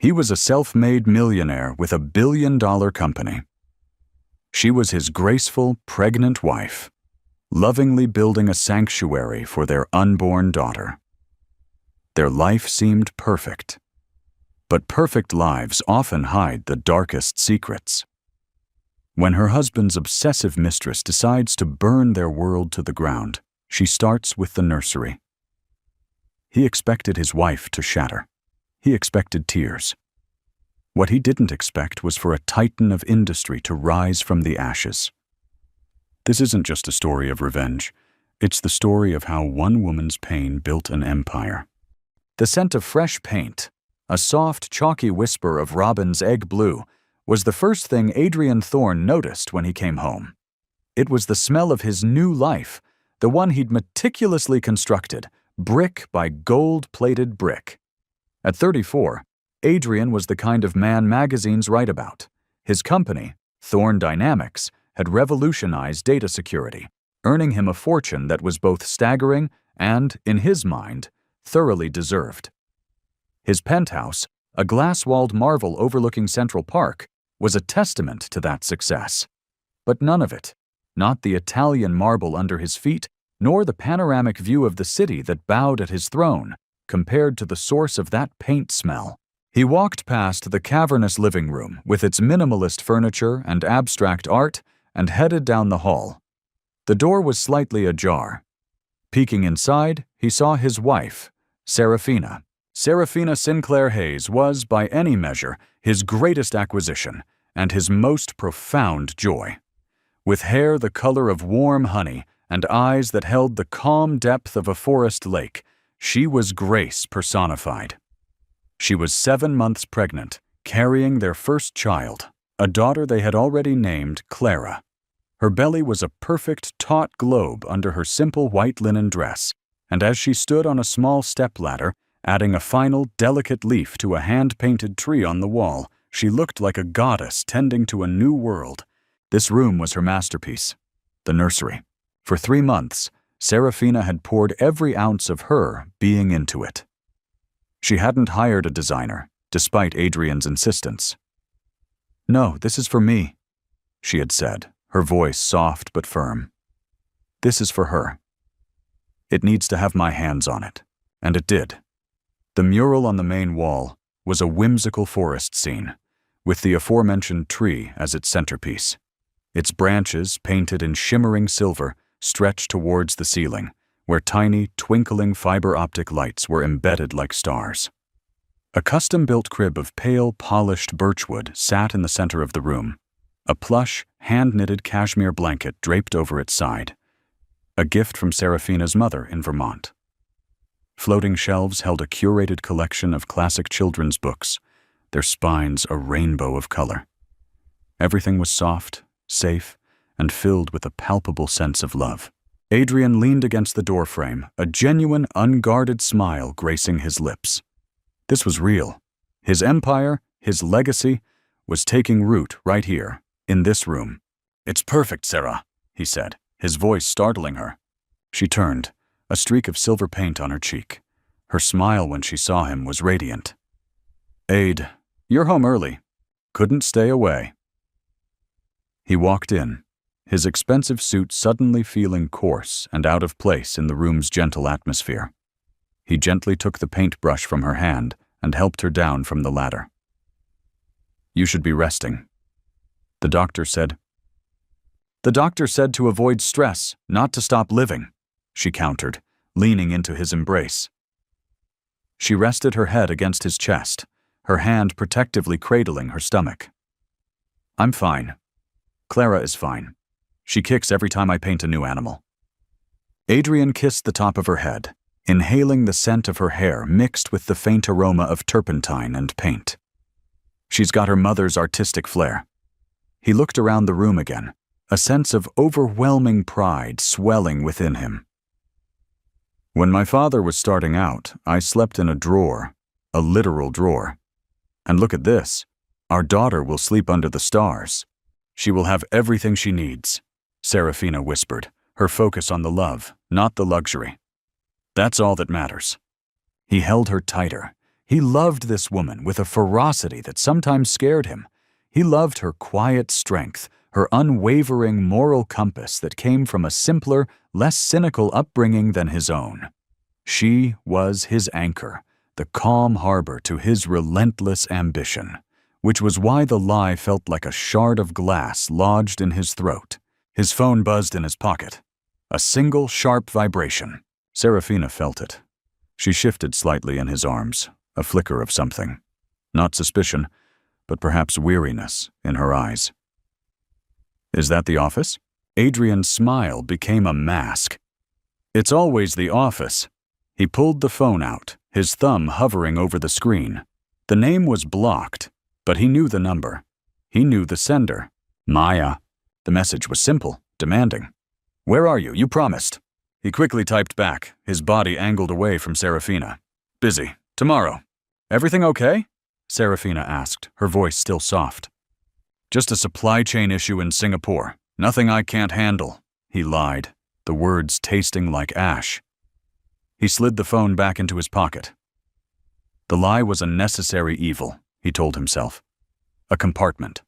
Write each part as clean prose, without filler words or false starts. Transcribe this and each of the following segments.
He was a self-made millionaire with a billion-dollar company. She was his graceful, pregnant wife, lovingly building a sanctuary for their unborn daughter. Their life seemed perfect. But perfect lives often hide the darkest secrets. When her husband's obsessive mistress decides to burn their world to the ground, she starts with the nursery. He expected his wife to shatter. He expected tears. What he didn't expect was for a titan of industry to rise from the ashes. This isn't just a story of revenge. It's the story of how one woman's pain built an empire. The scent of fresh paint, a soft, chalky whisper of Robin's egg blue, was the first thing Adrian Thorne noticed when he came home. It was the smell of his new life, the one he'd meticulously constructed, brick by gold-plated brick. At 34, Adrian was the kind of man magazines write about. His company, Thorne Dynamics, had revolutionized data security, earning him a fortune that was both staggering and, in his mind, thoroughly deserved. His penthouse, a glass-walled marvel overlooking Central Park, was a testament to that success. But none of it, not the Italian marble under his feet, nor the panoramic view of the city that bowed at his throne, compared to the source of that paint smell. He walked past the cavernous living room with its minimalist furniture and abstract art and headed down the hall. The door was slightly ajar. Peeking inside, he saw his wife, Serafina. Serafina Sinclair Hayes was, by any measure, his greatest acquisition and his most profound joy. With hair the color of warm honey and eyes that held the calm depth of a forest lake, she was grace personified. She was 7 months pregnant, carrying their first child, a daughter they had already named Clara. Her belly was a perfect taut globe under her simple white linen dress, and as she stood on a small stepladder, adding a final, delicate leaf to a hand-painted tree on the wall, she looked like a goddess tending to a new world. This room was her masterpiece, the nursery. For 3 months, Serafina had poured every ounce of her being into it. She hadn't hired a designer, despite Adrian's insistence. "No, this is for me," she had said, her voice soft but firm. "This is for her. It needs to have my hands on it." And it did. The mural on the main wall was a whimsical forest scene, with the aforementioned tree as its centerpiece. Its branches, painted in shimmering silver, stretched towards the ceiling, where tiny, twinkling fiber-optic lights were embedded like stars. A custom-built crib of pale, polished birchwood sat in the center of the room, a plush, hand-knitted cashmere blanket draped over its side, a gift from Serafina's mother in Vermont. Floating shelves held a curated collection of classic children's books, their spines a rainbow of color. Everything was soft, safe, and filled with a palpable sense of love. Adrian leaned against the doorframe, a genuine, unguarded smile gracing his lips. This was real. His empire, his legacy, was taking root right here, in this room. "It's perfect, Sarah," he said, his voice startling her. She turned, a streak of silver paint on her cheek. Her smile when she saw him was radiant. "Aid, you're home early. Couldn't stay away." He walked in, his expensive suit suddenly feeling coarse and out of place in the room's gentle atmosphere. He gently took the paintbrush from her hand and helped her down from the ladder. "You should be resting," the doctor said. "The doctor said to avoid stress, not to stop living," she countered, leaning into his embrace. She rested her head against his chest, her hand protectively cradling her stomach. "I'm fine. Clara is fine. She kicks every time I paint a new animal." Adrian kissed the top of her head, inhaling the scent of her hair mixed with the faint aroma of turpentine and paint. "She's got her mother's artistic flair." He looked around the room again, a sense of overwhelming pride swelling within him. "When my father was starting out, I slept in a drawer, a literal drawer. And look at this. Our daughter will sleep under the stars. She will have everything she needs," Serafina whispered, her focus on the love, not the luxury. "That's all that matters." He held her tighter, He loved this woman with a ferocity that sometimes scared him. He loved her quiet strength, her unwavering moral compass that came from a simpler, less cynical upbringing than his own. She was his anchor, the calm harbor to his relentless ambition, which was why the lie felt like a shard of glass lodged in his throat. His phone buzzed in his pocket. A single sharp vibration. Serafina felt it. She shifted slightly in his arms, a flicker of something. Not suspicion, but perhaps weariness in her eyes. "Is that the office?" Adrian's smile became a mask. "It's always the office." He pulled the phone out, his thumb hovering over the screen. The name was blocked, but he knew the number. He knew the sender. Maya. The message was simple, demanding. "Where are you? You promised." He quickly typed back, his body angled away from Serafina. "Busy. Tomorrow." "Everything okay?" Serafina asked, her voice still soft. "Just a supply chain issue in Singapore. Nothing I can't handle," he lied, the words tasting like ash. He slid the phone back into his pocket. The lie was a necessary evil, he told himself. A compartment.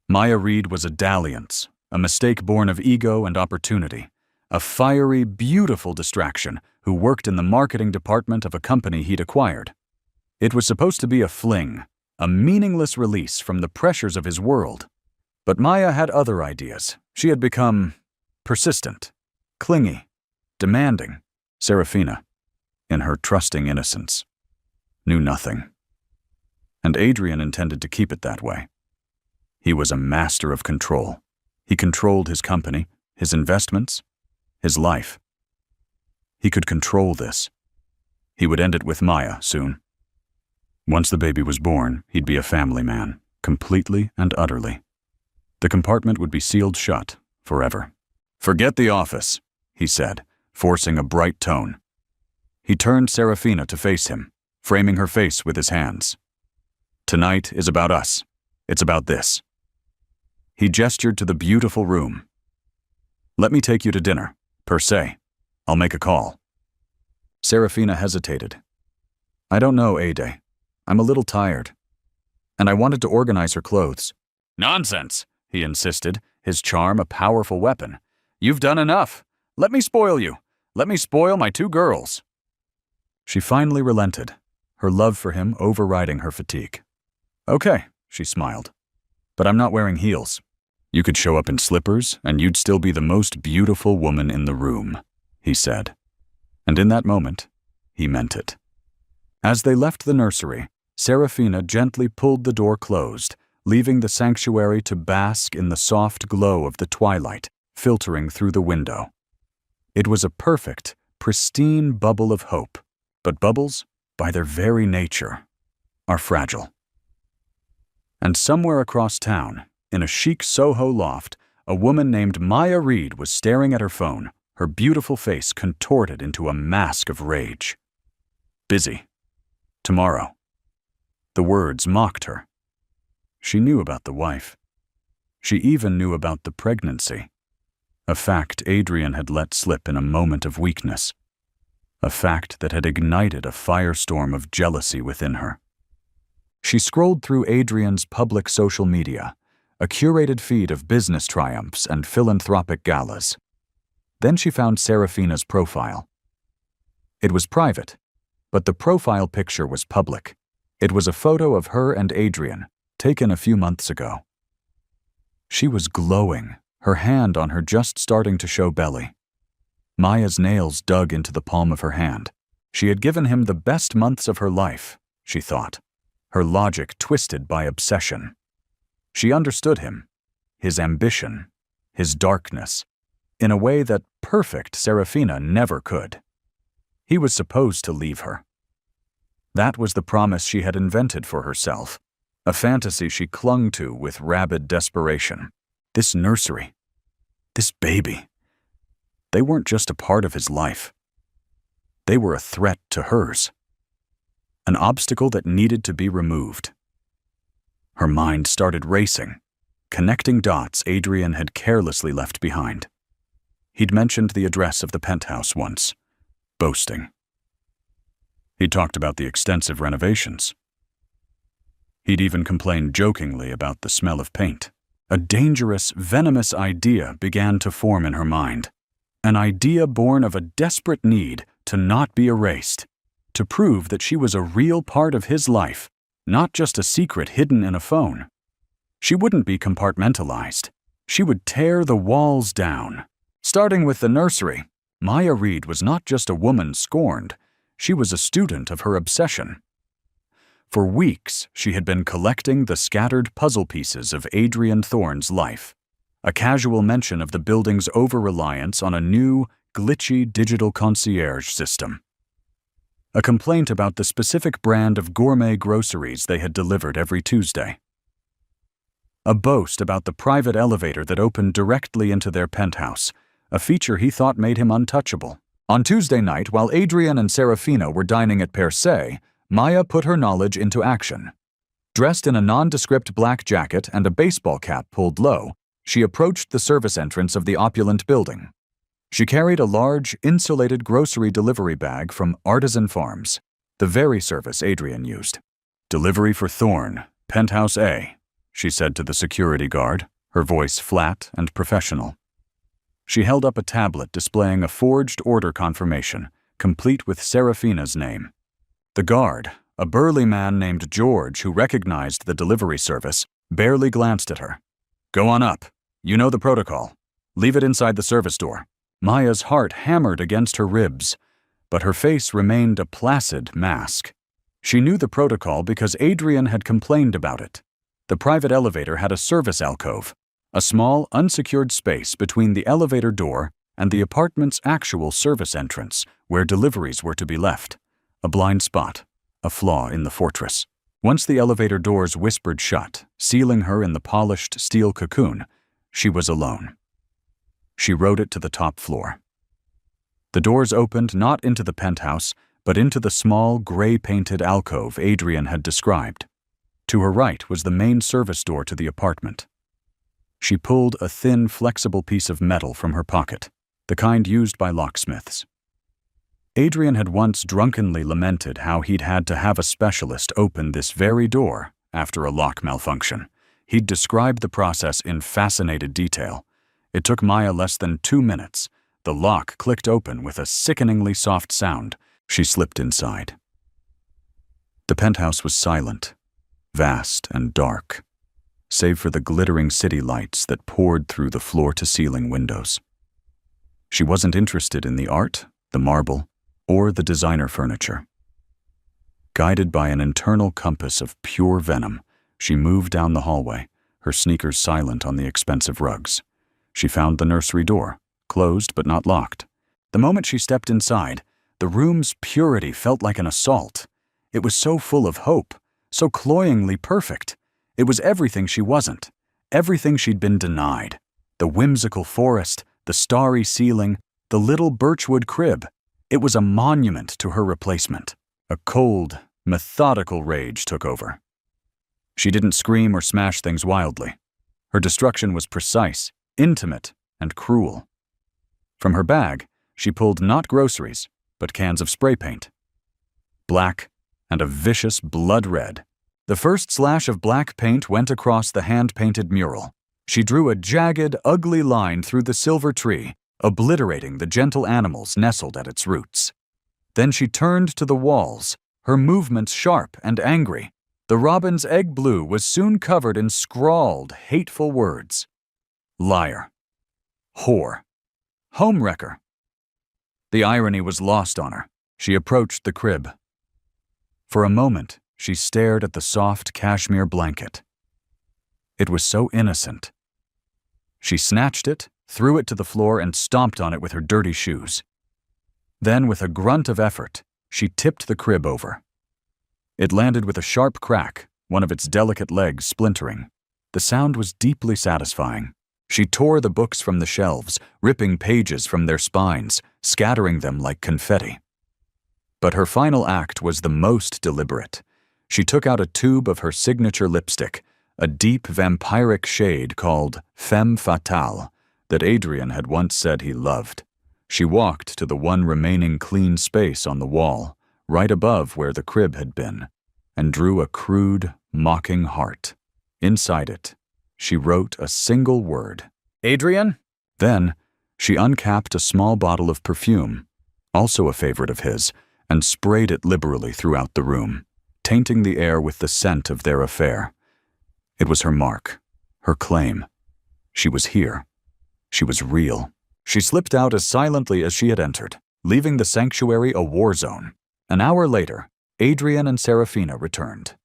Maya Reed was a dalliance, a mistake born of ego and opportunity, a fiery, beautiful distraction who worked in the marketing department of a company he'd acquired. It was supposed to be a fling, a meaningless release from the pressures of his world. But Maya had other ideas. She had become persistent, clingy, demanding. Serafina, in her trusting innocence, knew nothing. And Adrian intended to keep it that way. He was a master of control. He controlled his company, his investments, his life. He could control this. He would end it with Maya soon. Once the baby was born, he'd be a family man, completely and utterly. The compartment would be sealed shut, forever. "Forget the office," he said, forcing a bright tone. He turned Serafina to face him, framing her face with his hands. "Tonight is about us. It's about this." He gestured to the beautiful room. "Let me take you to dinner, per se. I'll make a call." Serafina hesitated. "I don't know, Ade. I'm a little tired. And I wanted to organize her clothes." "Nonsense," he insisted, his charm a powerful weapon. "You've done enough. Let me spoil you. Let me spoil my two girls." She finally relented, her love for him overriding her fatigue. "Okay," she smiled. "But I'm not wearing heels. You could show up in slippers, and you'd still be the most beautiful woman in the room," he said. And in that moment, he meant it. As they left the nursery, Serafina gently pulled the door closed, leaving the sanctuary to bask in the soft glow of the twilight filtering through the window. It was a perfect, pristine bubble of hope, but bubbles, by their very nature, are fragile. And somewhere across town, in a chic Soho loft, a woman named Maya Reed was staring at her phone, her beautiful face contorted into a mask of rage. "Busy. Tomorrow." The words mocked her. She knew about the wife. She even knew about the pregnancy. A fact Adrian had let slip in a moment of weakness. A fact that had ignited a firestorm of jealousy within her. She scrolled through Adrian's public social media, a curated feed of business triumphs and philanthropic galas. Then she found Serafina's profile. It was private, but the profile picture was public. It was a photo of her and Adrian, taken a few months ago. She was glowing, her hand on her just starting to show belly. Maya's nails dug into the palm of her hand. She had given him the best months of her life, she thought, her logic twisted by obsession. She understood him, his ambition, his darkness, in a way that perfect Serafina never could. He was supposed to leave her. That was the promise she had invented for herself, a fantasy she clung to with rabid desperation. This nursery, this baby, they weren't just a part of his life. They were a threat to hers, an obstacle that needed to be removed. Her mind started racing, connecting dots Adrian had carelessly left behind. He'd mentioned the address of the penthouse once, boasting. He talked about the extensive renovations. He'd even complained jokingly about the smell of paint. A dangerous, venomous idea began to form in her mind. An idea born of a desperate need to not be erased, to prove that she was a real part of his life, not just a secret hidden in a phone. She wouldn't be compartmentalized. She would tear the walls down. Starting with the nursery, Maya Reed was not just a woman scorned, she was a student of her obsession. For weeks, she had been collecting the scattered puzzle pieces of Adrian Thorne's life, a casual mention of the building's over-reliance on a new, glitchy digital concierge system, a complaint about the specific brand of gourmet groceries they had delivered every Tuesday, a boast about the private elevator that opened directly into their penthouse, a feature he thought made him untouchable. On Tuesday night, while Adrian and Serafina were dining at Per Se, Maya put her knowledge into action. Dressed in a nondescript black jacket and a baseball cap pulled low, she approached the service entrance of the opulent building. She carried a large, insulated grocery delivery bag from Artisan Farms, the very service Adrian used. "Delivery for Thorne, Penthouse A," she said to the security guard, her voice flat and professional. She held up a tablet displaying a forged order confirmation, complete with Serafina's name. The guard, a burly man named George who recognized the delivery service, barely glanced at her. "Go on up. You know the protocol. Leave it inside the service door." Maya's heart hammered against her ribs, but her face remained a placid mask. She knew the protocol because Adrian had complained about it. The private elevator had a service alcove, a small, unsecured space between the elevator door and the apartment's actual service entrance, where deliveries were to be left. A blind spot, a flaw in the fortress. Once the elevator doors whispered shut, sealing her in the polished steel cocoon, she was alone. She rode it to the top floor. The doors opened not into the penthouse, but into the small, gray-painted alcove Adrian had described. To her right was the main service door to the apartment. She pulled a thin, flexible piece of metal from her pocket, the kind used by locksmiths. Adrian had once drunkenly lamented how he'd had to have a specialist open this very door after a lock malfunction. He'd described the process in fascinated detail. It took Maya less than 2 minutes. The lock clicked open with a sickeningly soft sound. She slipped inside. The penthouse was silent, vast and dark, save for the glittering city lights that poured through the floor-to-ceiling windows. She wasn't interested in the art, the marble, or the designer furniture. Guided by an internal compass of pure venom, she moved down the hallway, her sneakers silent on the expensive rugs. She found the nursery door, closed but not locked. The moment she stepped inside, the room's purity felt like an assault. It was so full of hope, so cloyingly perfect. It was everything she wasn't, everything she'd been denied. The whimsical forest, the starry ceiling, the little birchwood crib. It was a monument to her replacement. A cold, methodical rage took over. She didn't scream or smash things wildly. Her destruction was precise, intimate, and cruel. From her bag, she pulled not groceries, but cans of spray paint. Black and a vicious blood red. The first slash of black paint went across the hand-painted mural. She drew a jagged, ugly line through the silver tree, obliterating the gentle animals nestled at its roots. Then she turned to the walls, her movements sharp and angry. The robin's egg blue was soon covered in scrawled, hateful words. Liar. Whore. Homewrecker. The irony was lost on her. She approached the crib. For a moment, she stared at the soft cashmere blanket. It was so innocent. She snatched it, threw it to the floor, and stomped on it with her dirty shoes. Then, with a grunt of effort, she tipped the crib over. It landed with a sharp crack, one of its delicate legs splintering. The sound was deeply satisfying. She tore the books from the shelves, ripping pages from their spines, scattering them like confetti. But her final act was the most deliberate. She took out a tube of her signature lipstick, a deep vampiric shade called Femme Fatale that Adrian had once said he loved. She walked to the one remaining clean space on the wall, right above where the crib had been, and drew a crude, mocking heart. Inside it, she wrote a single word. Adrian? Then, she uncapped a small bottle of perfume, also a favorite of his, and sprayed it liberally throughout the room, tainting the air with the scent of their affair. It was her mark, her claim. She was here. She was real. She slipped out as silently as she had entered, leaving the sanctuary a war zone. An hour later, Adrian and Serafina returned.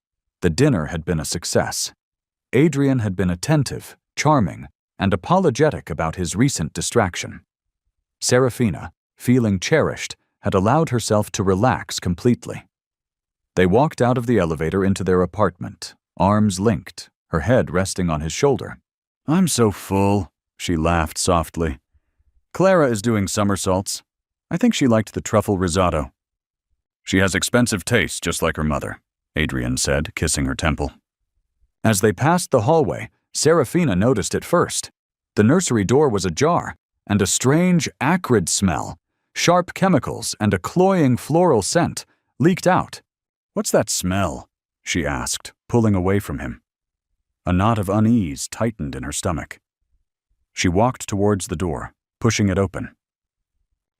The dinner had been a success. Adrian had been attentive, charming, and apologetic about his recent distraction. Serafina, feeling cherished, had allowed herself to relax completely. They walked out of the elevator into their apartment, arms linked, her head resting on his shoulder. "I'm so full," she laughed softly. "Clara is doing somersaults. I think she liked the truffle risotto." "She has expensive taste, just like her mother," Adrian said, kissing her temple. As they passed the hallway, Serafina noticed it first. The nursery door was ajar, and a strange, acrid smell, sharp chemicals and a cloying floral scent, leaked out. "What's that smell?" she asked, pulling away from him. A knot of unease tightened in her stomach. She walked towards the door, pushing it open.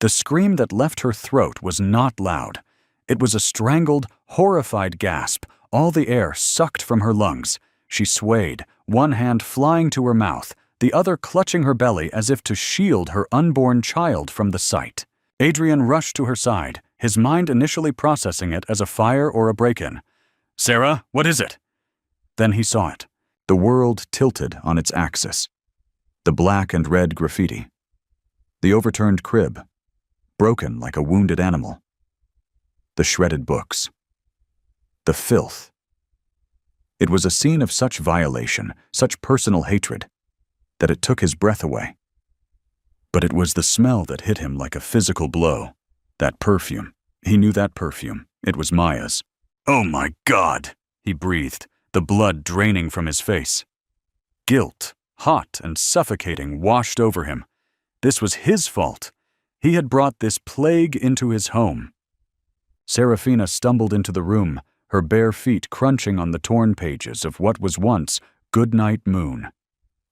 The scream that left her throat was not loud. It was a strangled, horrified gasp, all the air sucked from her lungs. She swayed, one hand flying to her mouth, the other clutching her belly as if to shield her unborn child from the sight. Adrian rushed to her side, his mind initially processing it as a fire or a break-in. "Sarah, what is it?" Then he saw it. The world tilted on its axis. The black and red graffiti. The overturned crib, broken like a wounded animal. The shredded books. The filth. It was a scene of such violation, such personal hatred, that it took his breath away. But it was the smell that hit him like a physical blow. That perfume. He knew that perfume. It was Maya's. "Oh my God!" he breathed, the blood draining from his face. Guilt, hot and suffocating, washed over him. This was his fault. He had brought this plague into his home. Serafina stumbled into the room, her bare feet crunching on the torn pages of what was once Goodnight Moon.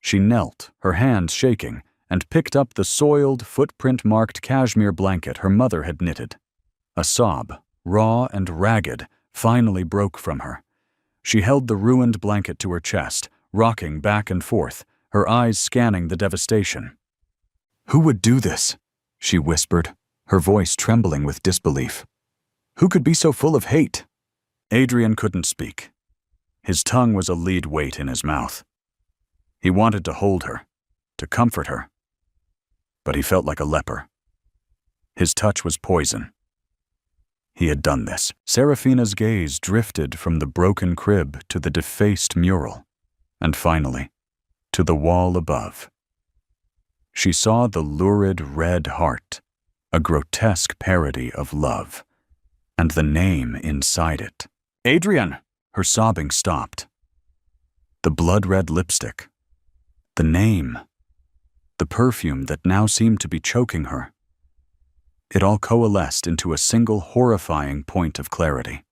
She knelt, her hands shaking, and picked up the soiled, footprint-marked cashmere blanket her mother had knitted. A sob, raw and ragged, finally broke from her. She held the ruined blanket to her chest, rocking back and forth, her eyes scanning the devastation. "Who would do this?" she whispered, her voice trembling with disbelief. "Who could be so full of hate?" Adrian couldn't speak. His tongue was a lead weight in his mouth. He wanted to hold her, to comfort her. But he felt like a leper. His touch was poison. He had done this. Serafina's gaze drifted from the broken crib to the defaced mural, and finally, to the wall above. She saw the lurid red heart, a grotesque parody of love, and the name inside it. "Adrian!" Her sobbing stopped. The blood-red lipstick. The name. The perfume that now seemed to be choking her. It all coalesced into a single horrifying point of clarity.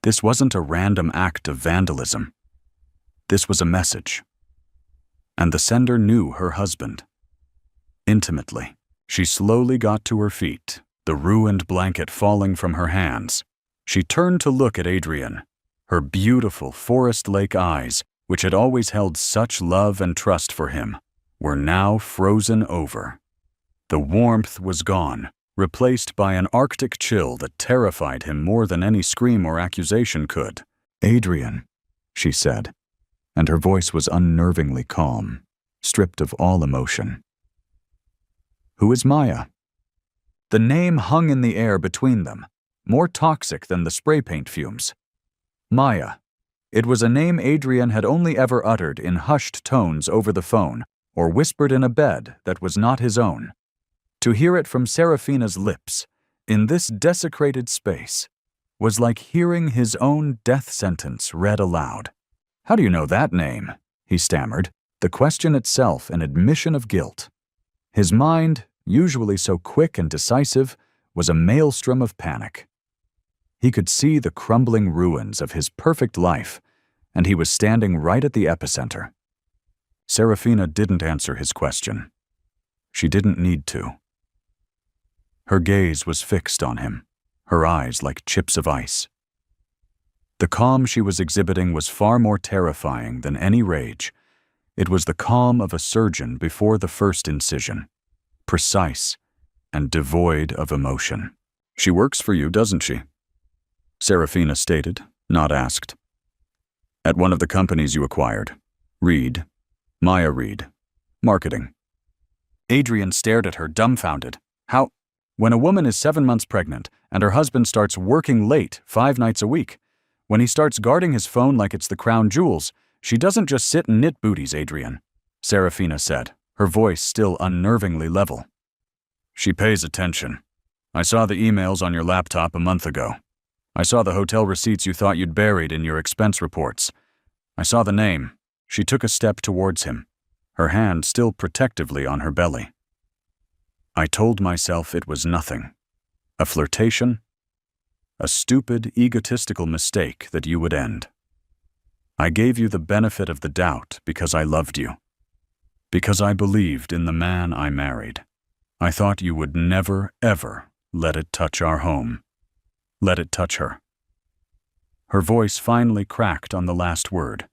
This wasn't a random act of vandalism. This was a message. And the sender knew her husband. Intimately, she slowly got to her feet, the ruined blanket falling from her hands. She turned to look at Adrian. Her beautiful Forest Lake eyes, which had always held such love and trust for him, were now frozen over. The warmth was gone, replaced by an Arctic chill that terrified him more than any scream or accusation could. "Adrian," she said, and her voice was unnervingly calm, stripped of all emotion. "Who is Maya?" The name hung in the air between them, more toxic than the spray paint fumes. Maya. It was a name Adrian had only ever uttered in hushed tones over the phone or whispered in a bed that was not his own. To hear it from Serafina's lips, in this desecrated space, was like hearing his own death sentence read aloud. "How do you know that name?" he stammered, the question itself an admission of guilt. His mind, usually so quick and decisive, was a maelstrom of panic. He could see the crumbling ruins of his perfect life, and he was standing right at the epicenter. Serafina didn't answer his question. She didn't need to. Her gaze was fixed on him, her eyes like chips of ice. The calm she was exhibiting was far more terrifying than any rage. It was the calm of a surgeon before the first incision, precise and devoid of emotion. "She works for you, doesn't she?" Serafina stated, not asked. "At one of the companies you acquired. Reed. Maya Reed. Marketing." Adrian stared at her, dumbfounded. How? When a woman is 7 months pregnant and her husband starts working late 5 nights a week, when he starts guarding his phone like it's the crown jewels, she doesn't just sit and knit booties, Adrian, Serafina said, her voice still unnervingly level. "She pays attention. I saw the emails on your laptop a month ago. I saw the hotel receipts you thought you'd buried in your expense reports. I saw the name." She took a step towards him, her hand still protectively on her belly. "I told myself it was nothing. A flirtation? A stupid, egotistical mistake that you would end. I gave you the benefit of the doubt because I loved you. Because I believed in the man I married. I thought you would never, ever let it touch our home. Let it touch her." Her voice finally cracked on the last word,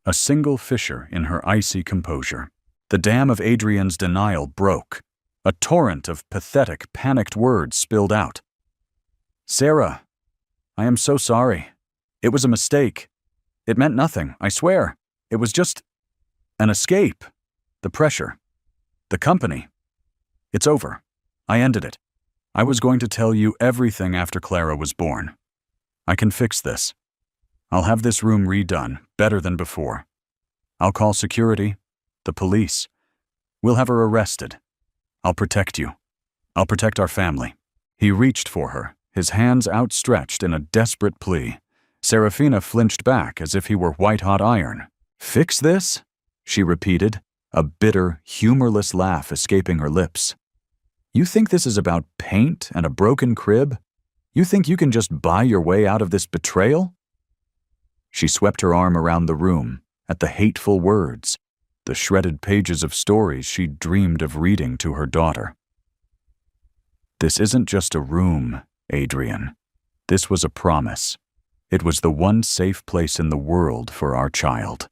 a single fissure in her icy composure. The dam of Adrian's denial broke. A torrent of pathetic, panicked words spilled out. "Sarah, I am so sorry. It was a mistake. It meant nothing, I swear. It was just an escape. The pressure. The company. It's over. I ended it. I was going to tell you everything after Clara was born. I can fix this. I'll have this room redone, better than before. I'll call security, the police. We'll have her arrested. I'll protect you. I'll protect our family." He reached for her, his hands outstretched in a desperate plea. Serafina flinched back as if he were white-hot iron. "Fix this?" she repeated, a bitter, humorless laugh escaping her lips. "You think this is about paint and a broken crib? You think you can just buy your way out of this betrayal?" She swept her arm around the room, at the hateful words, the shredded pages of stories she dreamed of reading to her daughter. "This isn't just a room, Adrian. This was a promise. It was the one safe place in the world for our child.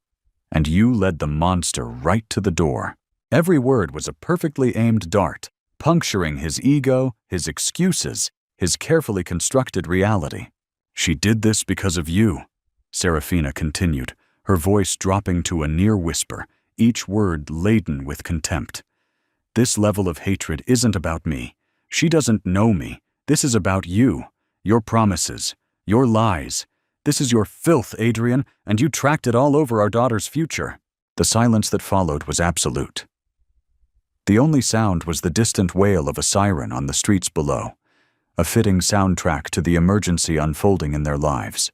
And you led the monster right to the door." Every word was a perfectly aimed dart, puncturing his ego, his excuses, his carefully constructed reality. "She did this because of you," Serafina continued, her voice dropping to a near whisper, each word laden with contempt. "This level of hatred isn't about me. She doesn't know me. This is about you, your promises, your lies. This is your filth, Adrian, and you tracked it all over our daughter's future." The silence that followed was absolute. The only sound was the distant wail of a siren on the streets below, a fitting soundtrack to the emergency unfolding in their lives.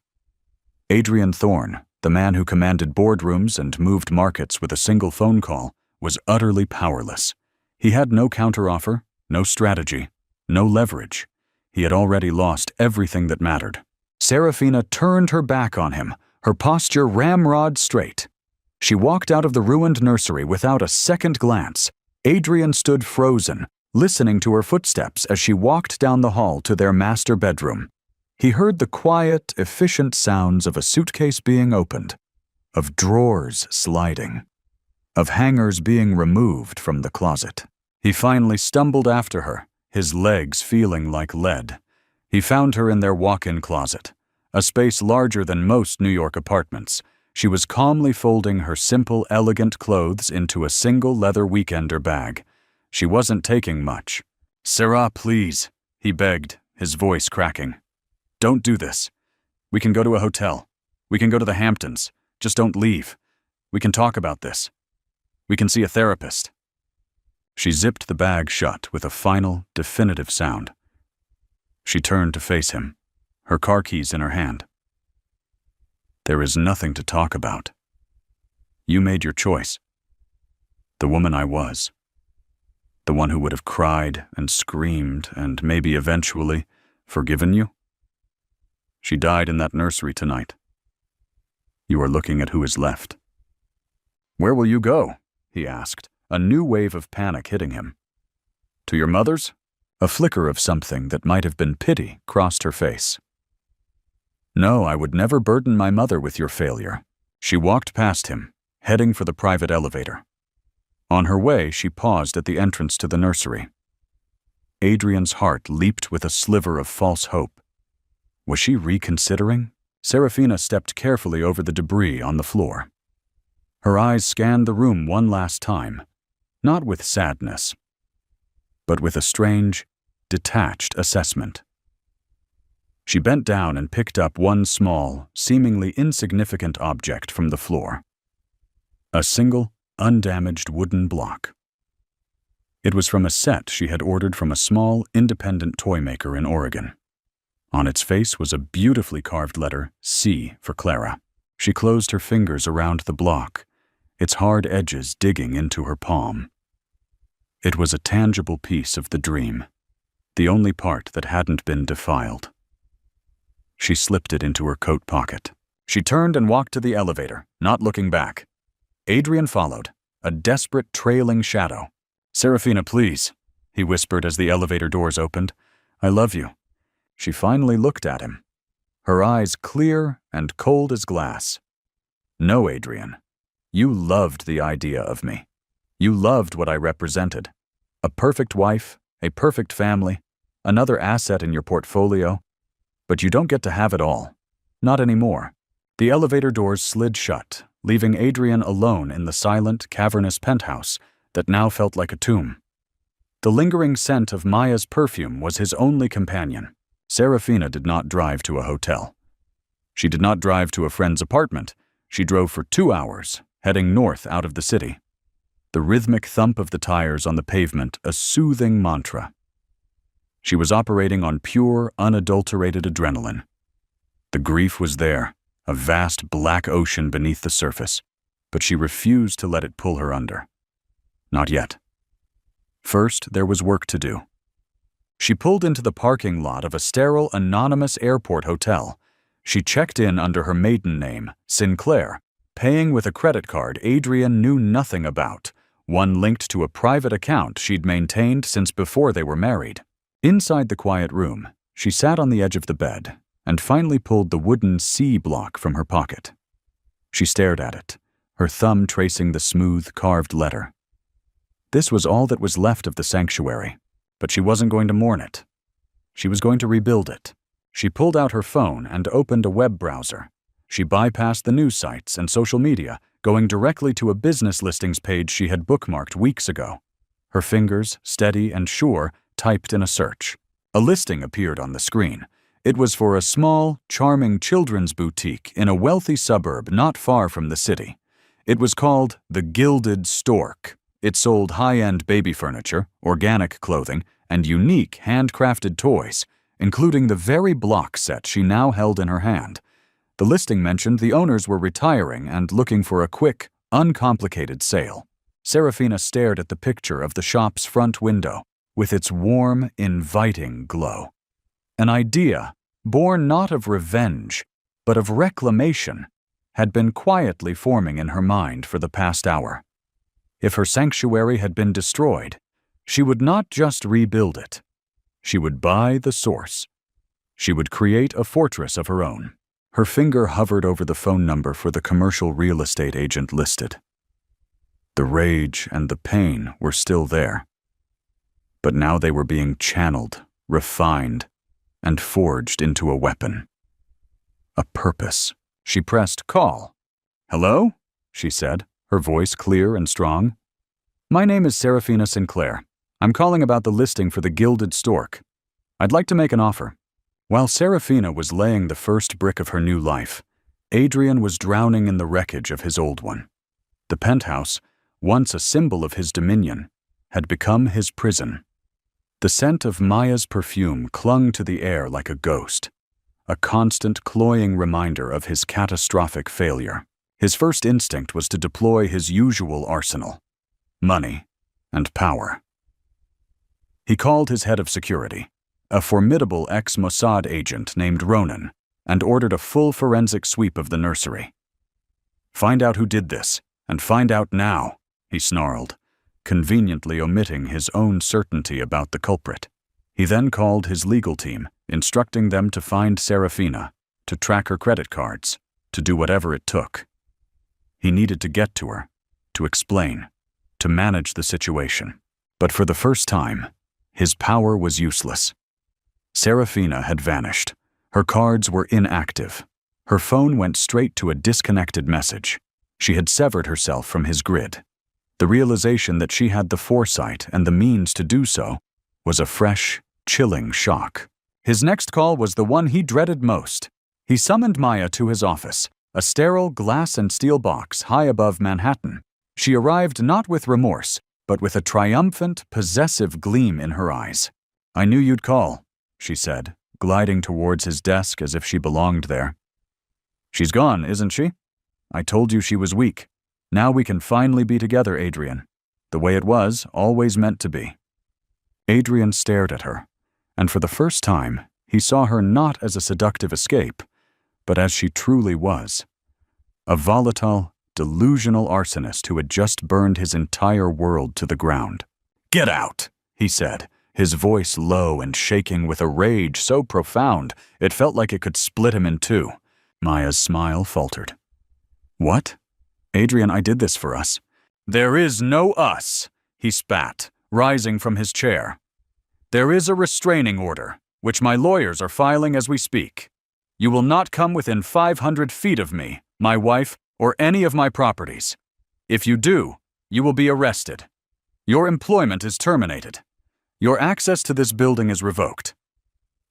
Adrian Thorne, the man who commanded boardrooms and moved markets with a single phone call, was utterly powerless. He had no counteroffer, no strategy, no leverage. He had already lost everything that mattered. Serafina turned her back on him, her posture ramrod straight. She walked out of the ruined nursery without a second glance. Adrian stood frozen, listening to her footsteps as she walked down the hall to their master bedroom. He heard the quiet, efficient sounds of a suitcase being opened, of drawers sliding, of hangers being removed from the closet. He finally stumbled after her, his legs feeling like lead. He found her in their walk-in closet, a space larger than most New York apartments. She was calmly folding her simple, elegant clothes into a single leather weekender bag. She wasn't taking much. "Sarah, please," he begged, his voice cracking. "Don't do this. We can go to a hotel. We can go to the Hamptons. Just don't leave. We can talk about this. We can see a therapist." She zipped the bag shut with a final, definitive sound. She turned to face him, her car keys in her hand. "There is nothing to talk about. You made your choice. The woman I was. The one who would have cried and screamed and maybe eventually forgiven you. She died in that nursery tonight. You are looking at who is left. Where will you go? He asked, a new wave of panic hitting him. To your mother's? A flicker of something that might have been pity crossed her face. No, I would never burden my mother with your failure. She walked past him, heading for the private elevator. On her way, she paused at the entrance to the nursery. Adrian's heart leaped with a sliver of false hope. Was she reconsidering? Serafina stepped carefully over the debris on the floor. Her eyes scanned the room one last time, not with sadness, but with a strange, detached assessment. She bent down and picked up one small, seemingly insignificant object from the floor. A single, undamaged wooden block. It was from a set she had ordered from a small, independent toy maker in Oregon. On its face was a beautifully carved letter, C for Clara. She closed her fingers around the block, its hard edges digging into her palm. It was a tangible piece of the dream, the only part that hadn't been defiled. She slipped it into her coat pocket. She turned and walked to the elevator, not looking back. Adrian followed, a desperate, trailing shadow. Serafina, please, he whispered as the elevator doors opened. I love you. She finally looked at him, her eyes clear and cold as glass. No, Adrian. You loved the idea of me. You loved what I represented. A perfect wife, a perfect family, another asset in your portfolio. But you don't get to have it all. Not anymore. The elevator doors slid shut, leaving Adrian alone in the silent, cavernous penthouse that now felt like a tomb. The lingering scent of Maya's perfume was his only companion. Serafina did not drive to a hotel. She did not drive to a friend's apartment. She drove for 2 hours, heading north out of the city. The rhythmic thump of the tires on the pavement a soothing mantra. She was operating on pure, unadulterated adrenaline. The grief was there, a vast black ocean beneath the surface, but she refused to let it pull her under. Not yet. First, there was work to do. She pulled into the parking lot of a sterile, anonymous airport hotel. She checked in under her maiden name, Sinclair, paying with a credit card Adrian knew nothing about, one linked to a private account she'd maintained since before they were married. Inside the quiet room, she sat on the edge of the bed and finally pulled the wooden C block from her pocket. She stared at it, her thumb tracing the smooth, carved letter. This was all that was left of the sanctuary, but she wasn't going to mourn it. She was going to rebuild it. She pulled out her phone and opened a web browser. She bypassed the news sites and social media, going directly to a business listings page she had bookmarked weeks ago. Her fingers, steady and sure, typed in a search. A listing appeared on the screen. It was for a small, charming children's boutique in a wealthy suburb not far from the city. It was called The Gilded Stork. It sold high-end baby furniture, organic clothing, and unique handcrafted toys, including the very block set she now held in her hand. The listing mentioned the owners were retiring and looking for a quick, uncomplicated sale. Serafina stared at the picture of the shop's front window, with its warm, inviting glow. An idea, born not of revenge, but of reclamation, had been quietly forming in her mind for the past hour. If her sanctuary had been destroyed, she would not just rebuild it. She would buy the source. She would create a fortress of her own. Her finger hovered over the phone number for the commercial real estate agent listed. The rage and the pain were still there. But now they were being channeled, refined, and forged into a weapon. A purpose. She pressed call. Hello? She said, her voice clear and strong. My name is Serafina Sinclair. I'm calling about the listing for the Gilded Stork. I'd like to make an offer. While Serafina was laying the first brick of her new life, Adrian was drowning in the wreckage of his old one. The penthouse, once a symbol of his dominion, had become his prison. The scent of Maya's perfume clung to the air like a ghost, a constant cloying reminder of his catastrophic failure. His first instinct was to deploy his usual arsenal: money and power. He called his head of security, a formidable ex-Mossad agent named Ronan, and ordered a full forensic sweep of the nursery. "Find out who did this, and find out now," he snarled, conveniently omitting his own certainty about the culprit. He then called his legal team, instructing them to find Serafina, to track her credit cards, to do whatever it took. He needed to get to her, to explain, to manage the situation. But for the first time, his power was useless. Serafina had vanished. Her cards were inactive. Her phone went straight to a disconnected message. She had severed herself from his grid. The realization that she had the foresight and the means to do so was a fresh, chilling shock. His next call was the one he dreaded most. He summoned Maya to his office, a sterile glass and steel box high above Manhattan. She arrived not with remorse, but with a triumphant, possessive gleam in her eyes. "I knew you'd call," she said, gliding towards his desk as if she belonged there. "She's gone, isn't she? I told you she was weak. Now we can finally be together, Adrian. The way it was, always meant to be." Adrian stared at her, and for the first time, he saw her not as a seductive escape, but as she truly was. A volatile, delusional arsonist who had just burned his entire world to the ground. "Get out," he said, his voice low and shaking with a rage so profound it felt like it could split him in two. Maya's smile faltered. "What? Adrian, I did this for us." "There is no us," he spat, rising from his chair. "There is a restraining order, which my lawyers are filing as we speak. You will not come within 500 feet of me, my wife, or any of my properties. If you do, you will be arrested. Your employment is terminated. Your access to this building is revoked.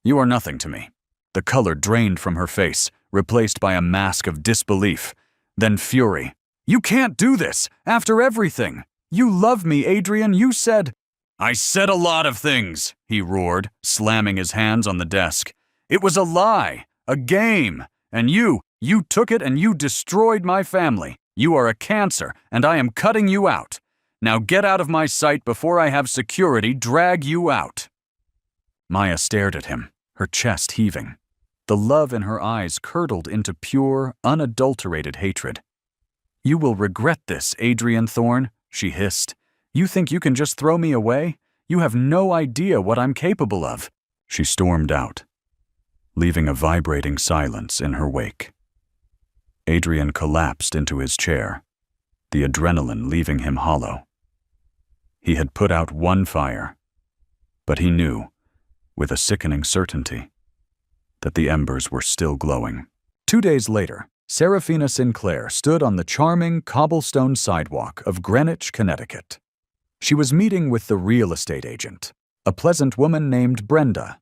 You are nothing to me." The color drained from her face, replaced by a mask of disbelief, then fury. "You can't do this, after everything. You love me, Adrian, you said—" "I said a lot of things," he roared, slamming his hands on the desk. "It was a lie, a game, and you took it and you destroyed my family. You are a cancer, and I am cutting you out. Now get out of my sight before I have security drag you out." Maya stared at him, her chest heaving. The love in her eyes curdled into pure, unadulterated hatred. "You will regret this, Adrian Thorne," she hissed. "You think you can just throw me away? You have no idea what I'm capable of." She stormed out, leaving a vibrating silence in her wake. Adrian collapsed into his chair, the adrenaline leaving him hollow. He had put out one fire, but he knew, with a sickening certainty, that the embers were still glowing. 2 days later, Serafina Sinclair stood on the charming cobblestone sidewalk of Greenwich, Connecticut. She was meeting with the real estate agent, a pleasant woman named Brenda.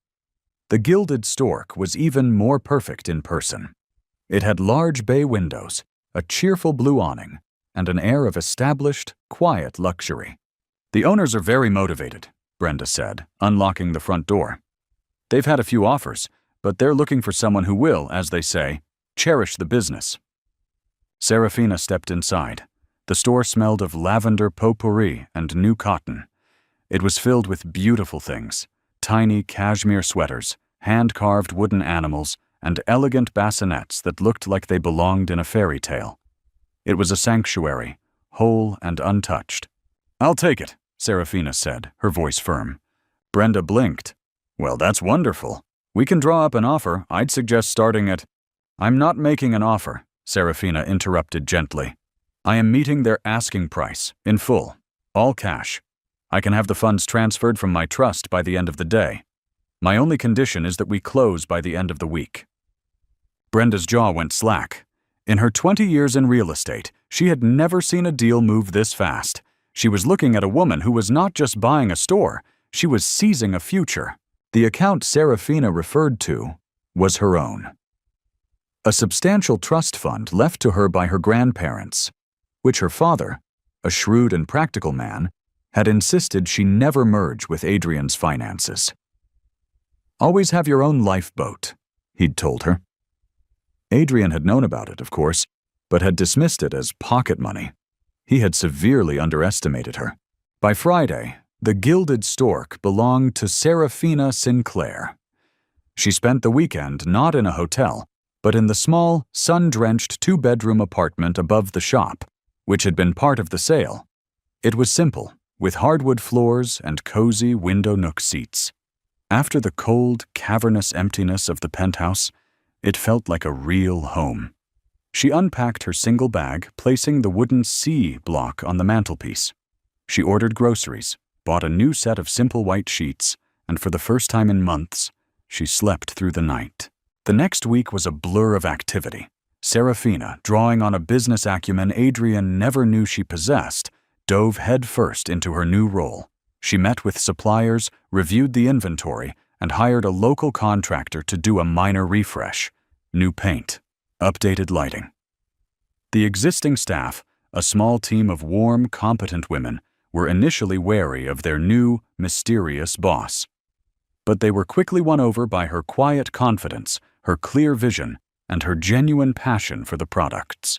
The gilded stork was even more perfect in person. It had large bay windows, a cheerful blue awning, and an air of established, quiet luxury. "The owners are very motivated," Brenda said, unlocking the front door. "They've had a few offers, but they're looking for someone who will, as they say, cherish the business." Serafina stepped inside. The store smelled of lavender potpourri and new cotton. It was filled with beautiful things, tiny cashmere sweaters, hand-carved wooden animals, and elegant bassinets that looked like they belonged in a fairy tale. It was a sanctuary, whole and untouched. "I'll take it," Serafina said, her voice firm. Brenda blinked. "Well, that's wonderful. We can draw up an offer. I'd suggest starting at—" "I'm not making an offer," Serafina interrupted gently. "I am meeting their asking price, in full, all cash. I can have the funds transferred from my trust by the end of the day. My only condition is that we close by the end of the week." Brenda's jaw went slack. In her 20 years in real estate, she had never seen a deal move this fast. She was looking at a woman who was not just buying a store, she was seizing a future. The account Serafina referred to was her own. A substantial trust fund left to her by her grandparents, which her father, a shrewd and practical man, had insisted she never merge with Adrian's finances. "Always have your own lifeboat," he'd told her. Adrian had known about it, of course, but had dismissed it as pocket money. He had severely underestimated her. By Friday, the gilded stork belonged to Serafina Sinclair. She spent the weekend not in a hotel, but in the small, sun-drenched two-bedroom apartment above the shop, which had been part of the sale. It was simple, with hardwood floors and cozy window nook seats. After the cold, cavernous emptiness of the penthouse, it felt like a real home. She unpacked her single bag, placing the wooden C block on the mantelpiece. She ordered groceries, bought a new set of simple white sheets, and for the first time in months, she slept through the night. The next week was a blur of activity. Serafina, drawing on a business acumen Adrian never knew she possessed, dove headfirst into her new role. She met with suppliers, reviewed the inventory, and hired a local contractor to do a minor refresh. New paint, updated lighting. The existing staff, a small team of warm, competent women, were initially wary of their new, mysterious boss. But they were quickly won over by her quiet confidence, her clear vision, and her genuine passion for the products.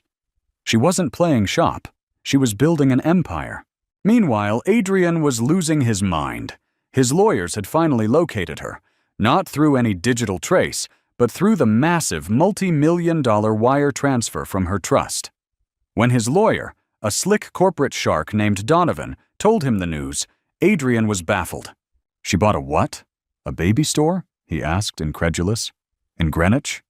She wasn't playing shop. She was building an empire. Meanwhile, Adrian was losing his mind. His lawyers had finally located her, not through any digital trace, but through the massive multi-million-dollar wire transfer from her trust. When his lawyer, a slick corporate shark named Donovan, told him the news, Adrian was baffled. "She bought a what? A baby store?" he asked, incredulous. "In Greenwich?"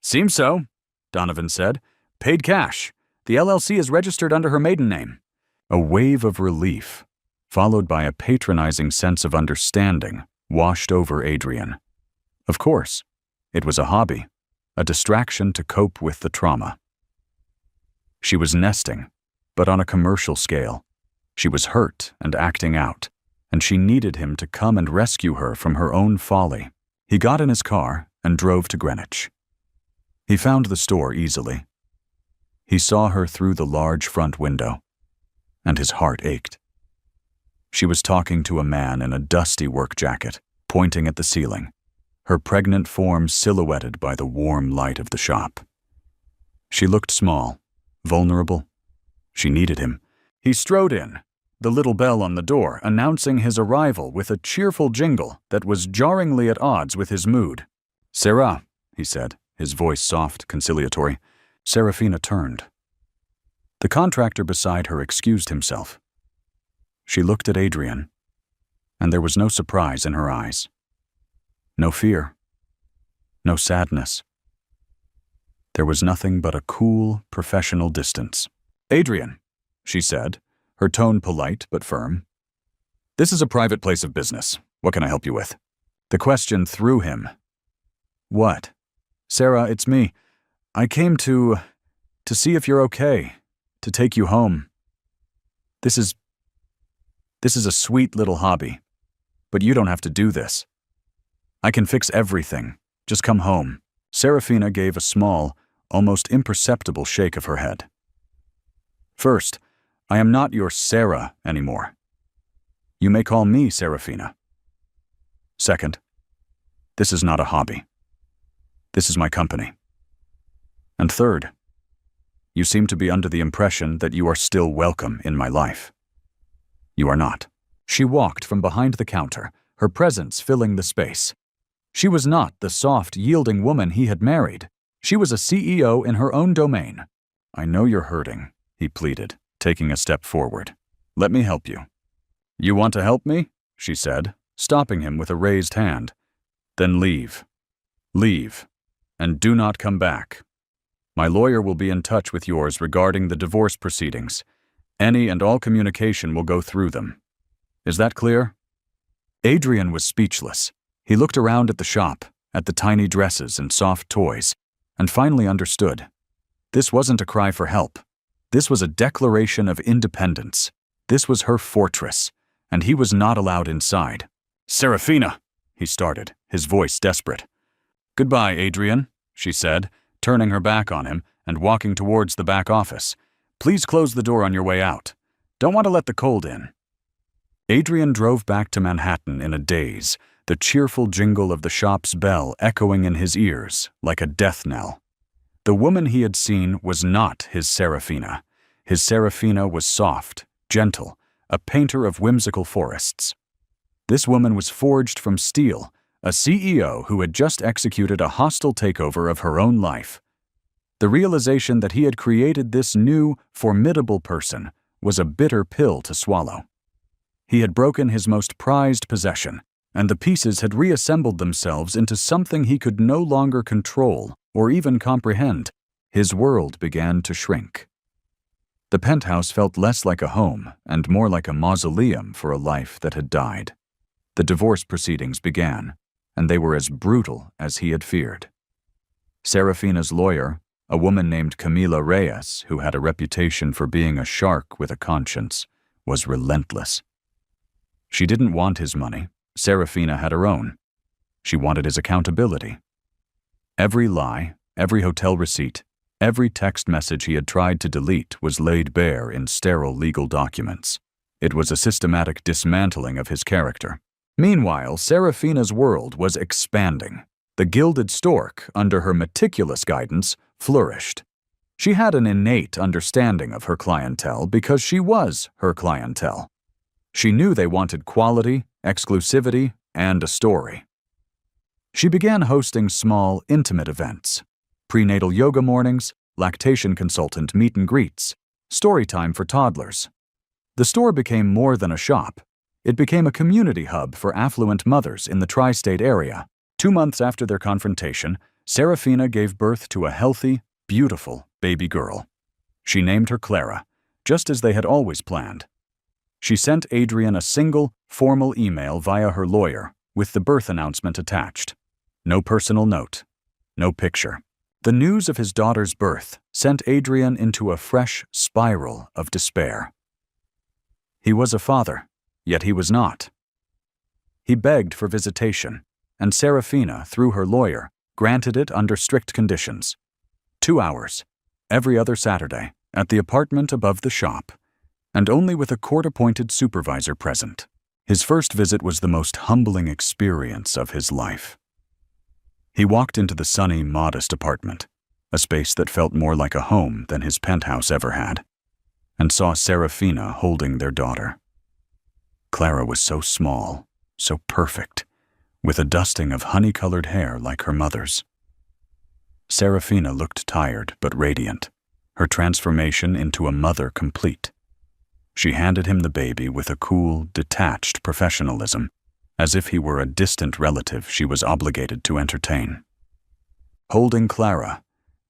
"Seems so," Donovan said. "Paid cash. The LLC is registered under her maiden name." A wave of relief, followed by a patronizing sense of understanding, washed over Adrian. Of course, it was a hobby, a distraction to cope with the trauma. She was nesting, but on a commercial scale. She was hurt and acting out, and she needed him to come and rescue her from her own folly. He got in his car and drove to Greenwich. He found the store easily. He saw her through the large front window, and his heart ached. She was talking to a man in a dusty work jacket, pointing at the ceiling, her pregnant form silhouetted by the warm light of the shop. She looked small, vulnerable. She needed him. He strode in, the little bell on the door announcing his arrival with a cheerful jingle that was jarringly at odds with his mood. "Sarah," he said, his voice soft, conciliatory. Serafina turned. The contractor beside her excused himself. She looked at Adrian, and there was no surprise in her eyes. No fear. No sadness. There was nothing but a cool, professional distance. "Adrian," she said, her tone polite but firm. "This is a private place of business. What can I help you with?" The question threw him. "What?" "Sarah, it's me. I came to see if you're okay, to take you home. This is a sweet little hobby, but you don't have to do this. I can fix everything. Just come home." Serafina gave a small, almost imperceptible shake of her head. "First, I am not your Sarah anymore. You may call me Serafina. Second, this is not a hobby. This is my company. And third, you seem to be under the impression that you are still welcome in my life. You are not." She walked from behind the counter, her presence filling the space. She was not the soft, yielding woman he had married. She was a CEO in her own domain. "I know you're hurting," he pleaded, taking a step forward. "Let me help you." "You want to help me?" she said, stopping him with a raised hand. "Then leave. Leave, and do not come back. My lawyer will be in touch with yours regarding the divorce proceedings. Any and all communication will go through them. Is that clear?" Adrian was speechless. He looked around at the shop, at the tiny dresses and soft toys, and finally understood. This wasn't a cry for help. This was a declaration of independence. This was her fortress, and he was not allowed inside. "Serafina," he started, his voice desperate. "Goodbye, Adrian," she said, turning her back on him and walking towards the back office. "Please close the door on your way out. Don't want to let the cold in." Adrian drove back to Manhattan in a daze, the cheerful jingle of the shop's bell echoing in his ears like a death knell. The woman he had seen was not his Serafina. His Serafina was soft, gentle, a painter of whimsical forests. This woman was forged from steel, a CEO who had just executed a hostile takeover of her own life. The realization that he had created this new, formidable person was a bitter pill to swallow. He had broken his most prized possession, and the pieces had reassembled themselves into something he could no longer control or even comprehend. His world began to shrink. The penthouse felt less like a home and more like a mausoleum for a life that had died. The divorce proceedings began, and they were as brutal as he had feared. Serafina's lawyer, a woman named Camila Reyes, who had a reputation for being a shark with a conscience, was relentless. She didn't want his money. Serafina had her own. She wanted his accountability. Every lie, every hotel receipt, every text message he had tried to delete was laid bare in sterile legal documents. It was a systematic dismantling of his character. Meanwhile, Serafina's world was expanding. The gilded stork, under her meticulous guidance, flourished. She had an innate understanding of her clientele because she was her clientele. She knew they wanted quality, exclusivity, and a story. She began hosting small, intimate events: prenatal yoga mornings, lactation consultant meet and greets, story time for toddlers. The store became more than a shop. It became a community hub for affluent mothers in the tri-state area. 2 months after their confrontation, Serafina gave birth to a healthy, beautiful baby girl. She named her Clara, just as they had always planned. She sent Adrian a single, formal email via her lawyer with the birth announcement attached. No personal note, no picture. The news of his daughter's birth sent Adrian into a fresh spiral of despair. He was a father, yet he was not. He begged for visitation, and Serafina, through her lawyer, granted it under strict conditions. 2 hours, every other Saturday, at the apartment above the shop, and only with a court-appointed supervisor present. His first visit was the most humbling experience of his life. He walked into the sunny, modest apartment, a space that felt more like a home than his penthouse ever had, and saw Serafina holding their daughter. Clara was so small, so perfect, with a dusting of honey-colored hair like her mother's. Serafina looked tired but radiant, her transformation into a mother complete. She handed him the baby with a cool, detached professionalism, as if he were a distant relative she was obligated to entertain. Holding Clara,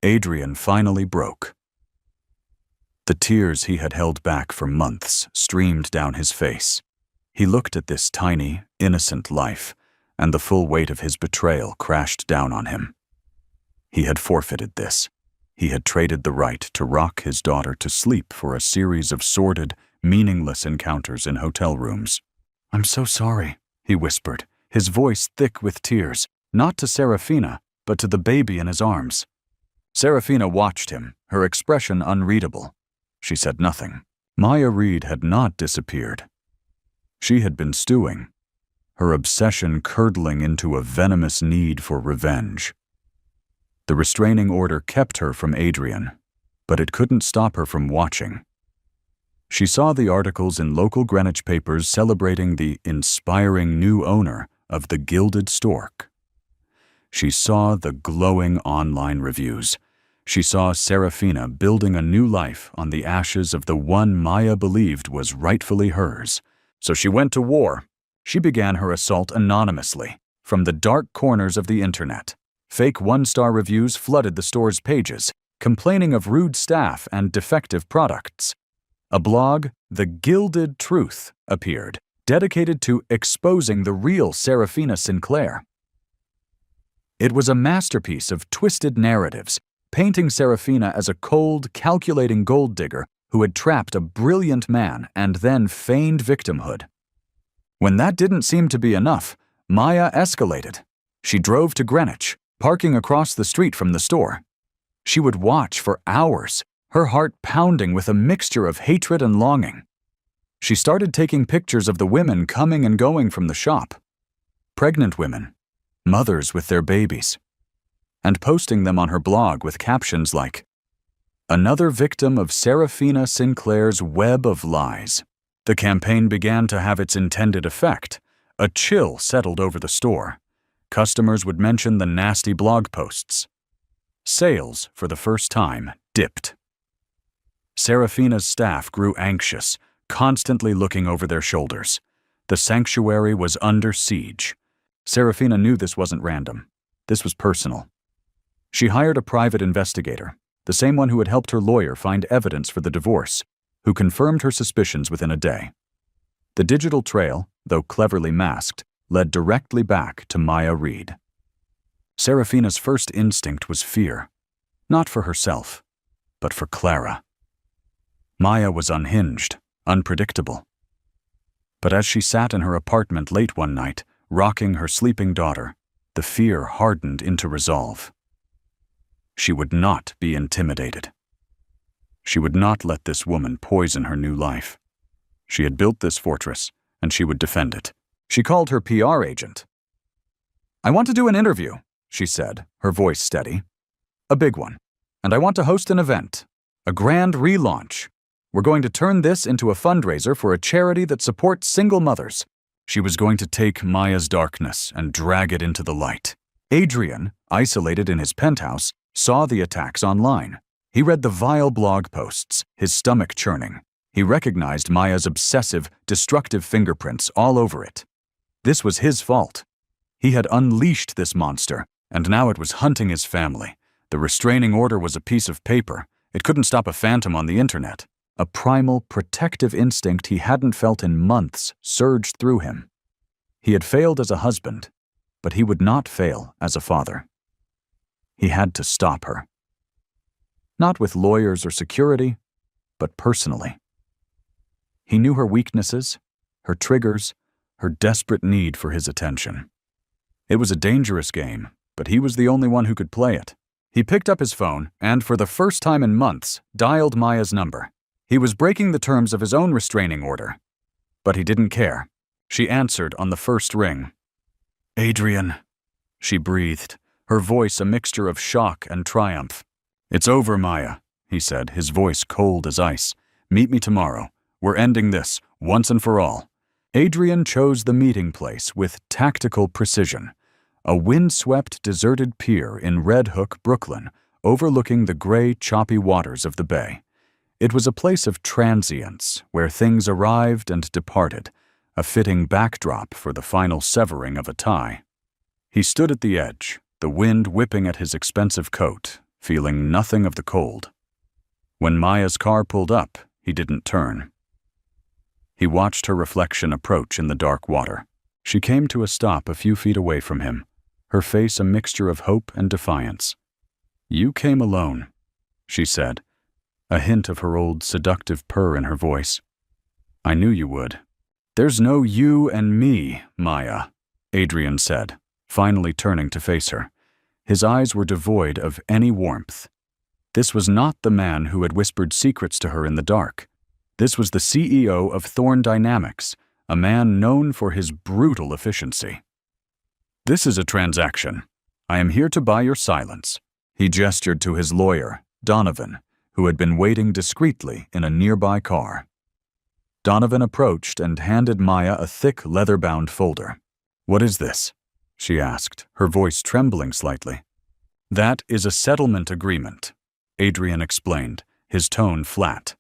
Adrian finally broke. The tears he had held back for months streamed down his face. He looked at this tiny, innocent life, and the full weight of his betrayal crashed down on him. He had forfeited this. He had traded the right to rock his daughter to sleep for a series of sordid, meaningless encounters in hotel rooms. "I'm so sorry," he whispered, his voice thick with tears, not to Serafina, but to the baby in his arms. Serafina watched him, her expression unreadable. She said nothing. Maya Reed had not disappeared. She had been stewing, her obsession curdling into a venomous need for revenge. The restraining order kept her from Adrian, but it couldn't stop her from watching. She saw the articles in local Greenwich papers celebrating the inspiring new owner of the Gilded Stork. She saw the glowing online reviews. She saw Serafina building a new life on the ashes of the one Maya believed was rightfully hers. So she went to war. She began her assault anonymously, from the dark corners of the internet. Fake one-star reviews flooded the store's pages, complaining of rude staff and defective products. A blog, The Gilded Truth, appeared, dedicated to exposing the real Serafina Sinclair. It was a masterpiece of twisted narratives, painting Serafina as a cold, calculating gold digger who had trapped a brilliant man and then feigned victimhood. When that didn't seem to be enough, Maya escalated. She drove to Greenwich, parking across the street from the store. She would watch for hours, her heart pounding with a mixture of hatred and longing. She started taking pictures of the women coming and going from the shop. Pregnant women, mothers with their babies, and posting them on her blog with captions like, "Another victim of Serafina Sinclair's web of lies." The campaign began to have its intended effect. A chill settled over the store. Customers would mention the nasty blog posts. Sales, for the first time, dipped. Serafina's staff grew anxious, constantly looking over their shoulders. The sanctuary was under siege. Serafina knew this wasn't random. This was personal. She hired a private investigator, the same one who had helped her lawyer find evidence for the divorce, who confirmed her suspicions within a day. The digital trail, though cleverly masked, led directly back to Maya Reed. Serafina's first instinct was fear, not for herself, but for Clara. Maya was unhinged, unpredictable. But as she sat in her apartment late one night, rocking her sleeping daughter, the fear hardened into resolve. She would not be intimidated. She would not let this woman poison her new life. She had built this fortress, and she would defend it. She called her PR agent. "I want to do an interview," she said, her voice steady. "A big one. And I want to host an event. A grand relaunch. We're going to turn this into a fundraiser for a charity that supports single mothers." She was going to take Maya's darkness and drag it into the light. Adrian, isolated in his penthouse, saw the attacks online. He read the vile blog posts, his stomach churning. He recognized Maya's obsessive, destructive fingerprints all over it. This was his fault. He had unleashed this monster, and now it was hunting his family. The restraining order was a piece of paper. It couldn't stop a phantom on the internet. A primal, protective instinct he hadn't felt in months surged through him. He had failed as a husband, but he would not fail as a father. He had to stop her. Not with lawyers or security, but personally. He knew her weaknesses, her triggers, her desperate need for his attention. It was a dangerous game, but he was the only one who could play it. He picked up his phone and, for the first time in months, dialed Maya's number. He was breaking the terms of his own restraining order. But he didn't care. She answered on the first ring. "Adrian," she breathed, her voice a mixture of shock and triumph. "It's over, Maya," he said, his voice cold as ice. "Meet me tomorrow. We're ending this, once and for all." Adrian chose the meeting place with tactical precision. A windswept, deserted pier in Red Hook, Brooklyn, overlooking the gray, choppy waters of the bay. It was a place of transience, where things arrived and departed, a fitting backdrop for the final severing of a tie. He stood at the edge, the wind whipping at his expensive coat, feeling nothing of the cold. When Maya's car pulled up, he didn't turn. He watched her reflection approach in the dark water. She came to a stop a few feet away from him, her face a mixture of hope and defiance. "You came alone," she said, a hint of her old seductive purr in her voice. "I knew you would." "There's no you and me, Maya," Adrian said, finally turning to face her. His eyes were devoid of any warmth. This was not the man who had whispered secrets to her in the dark. This was the CEO of Thorn Dynamics, a man known for his brutal efficiency. "This is a transaction. I am here to buy your silence." He gestured to his lawyer, Donovan, who had been waiting discreetly in a nearby car. Donovan approached and handed Maya a thick leather-bound folder. "What is this?" she asked, her voice trembling slightly. "That is a settlement agreement," Adrian explained, his tone flat.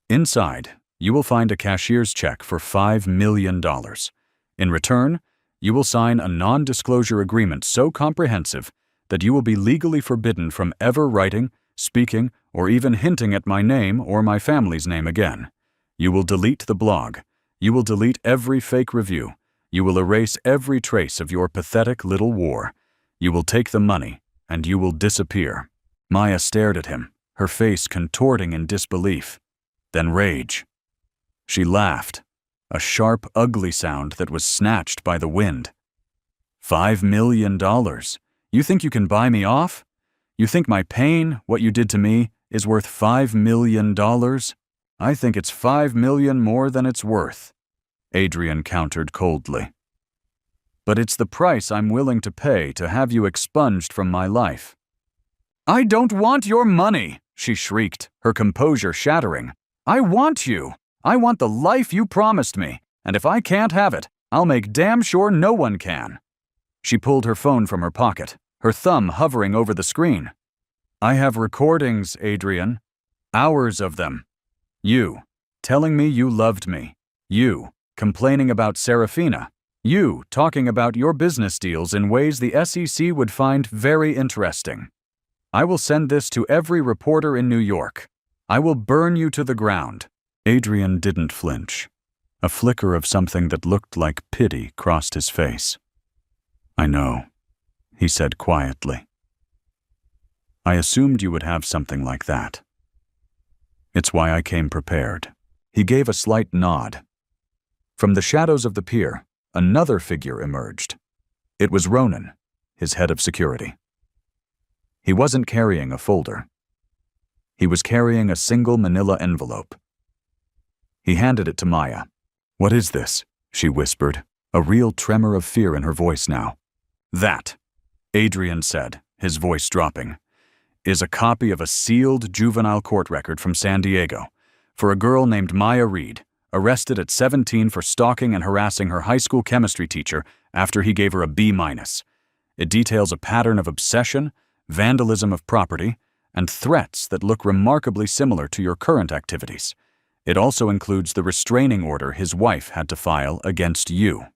"Inside, you will find a cashier's check for $5 million. In return, you will sign a non-disclosure agreement so comprehensive that you will be legally forbidden from ever writing, speaking, or even hinting at my name or my family's name again. You will delete the blog. You will delete every fake review. You will erase every trace of your pathetic little war. You will take the money, and you will disappear." Maya stared at him, her face contorting in disbelief. Then rage. She laughed, a sharp, ugly sound that was snatched by the wind. $5 million? You think you can buy me off? You think my pain, what you did to me, is worth $5 million? I think it's $5 million more than it's worth, Adrian countered coldly. But it's the price I'm willing to pay to have you expunged from my life. I don't want your money, she shrieked, her composure shattering. I want you. I want the life you promised me, and if I can't have it, I'll make damn sure no one can. She pulled her phone from her pocket, her thumb hovering over the screen. "I have recordings, Adrian. Hours of them. You, telling me you loved me. You, complaining about Serafina. You, talking about your business deals in ways the SEC would find very interesting. I will send this to every reporter in New York. I will burn you to the ground." Adrian didn't flinch. A flicker of something that looked like pity crossed his face. "I know," he said quietly. "I assumed you would have something like that. It's why I came prepared." He gave a slight nod. From the shadows of the pier, another figure emerged. It was Ronan, his head of security. He wasn't carrying a folder. He was carrying a single manila envelope. He handed it to Maya. "What is this?" she whispered, a real tremor of fear in her voice now. "That," Adrian said, his voice dropping, "is a copy of a sealed juvenile court record from San Diego for a girl named Maya Reed, arrested at 17 for stalking and harassing her high school chemistry teacher after he gave her a B-. It details a pattern of obsession, vandalism of property, and threats that look remarkably similar to your current activities. It also includes the restraining order his wife had to file against you.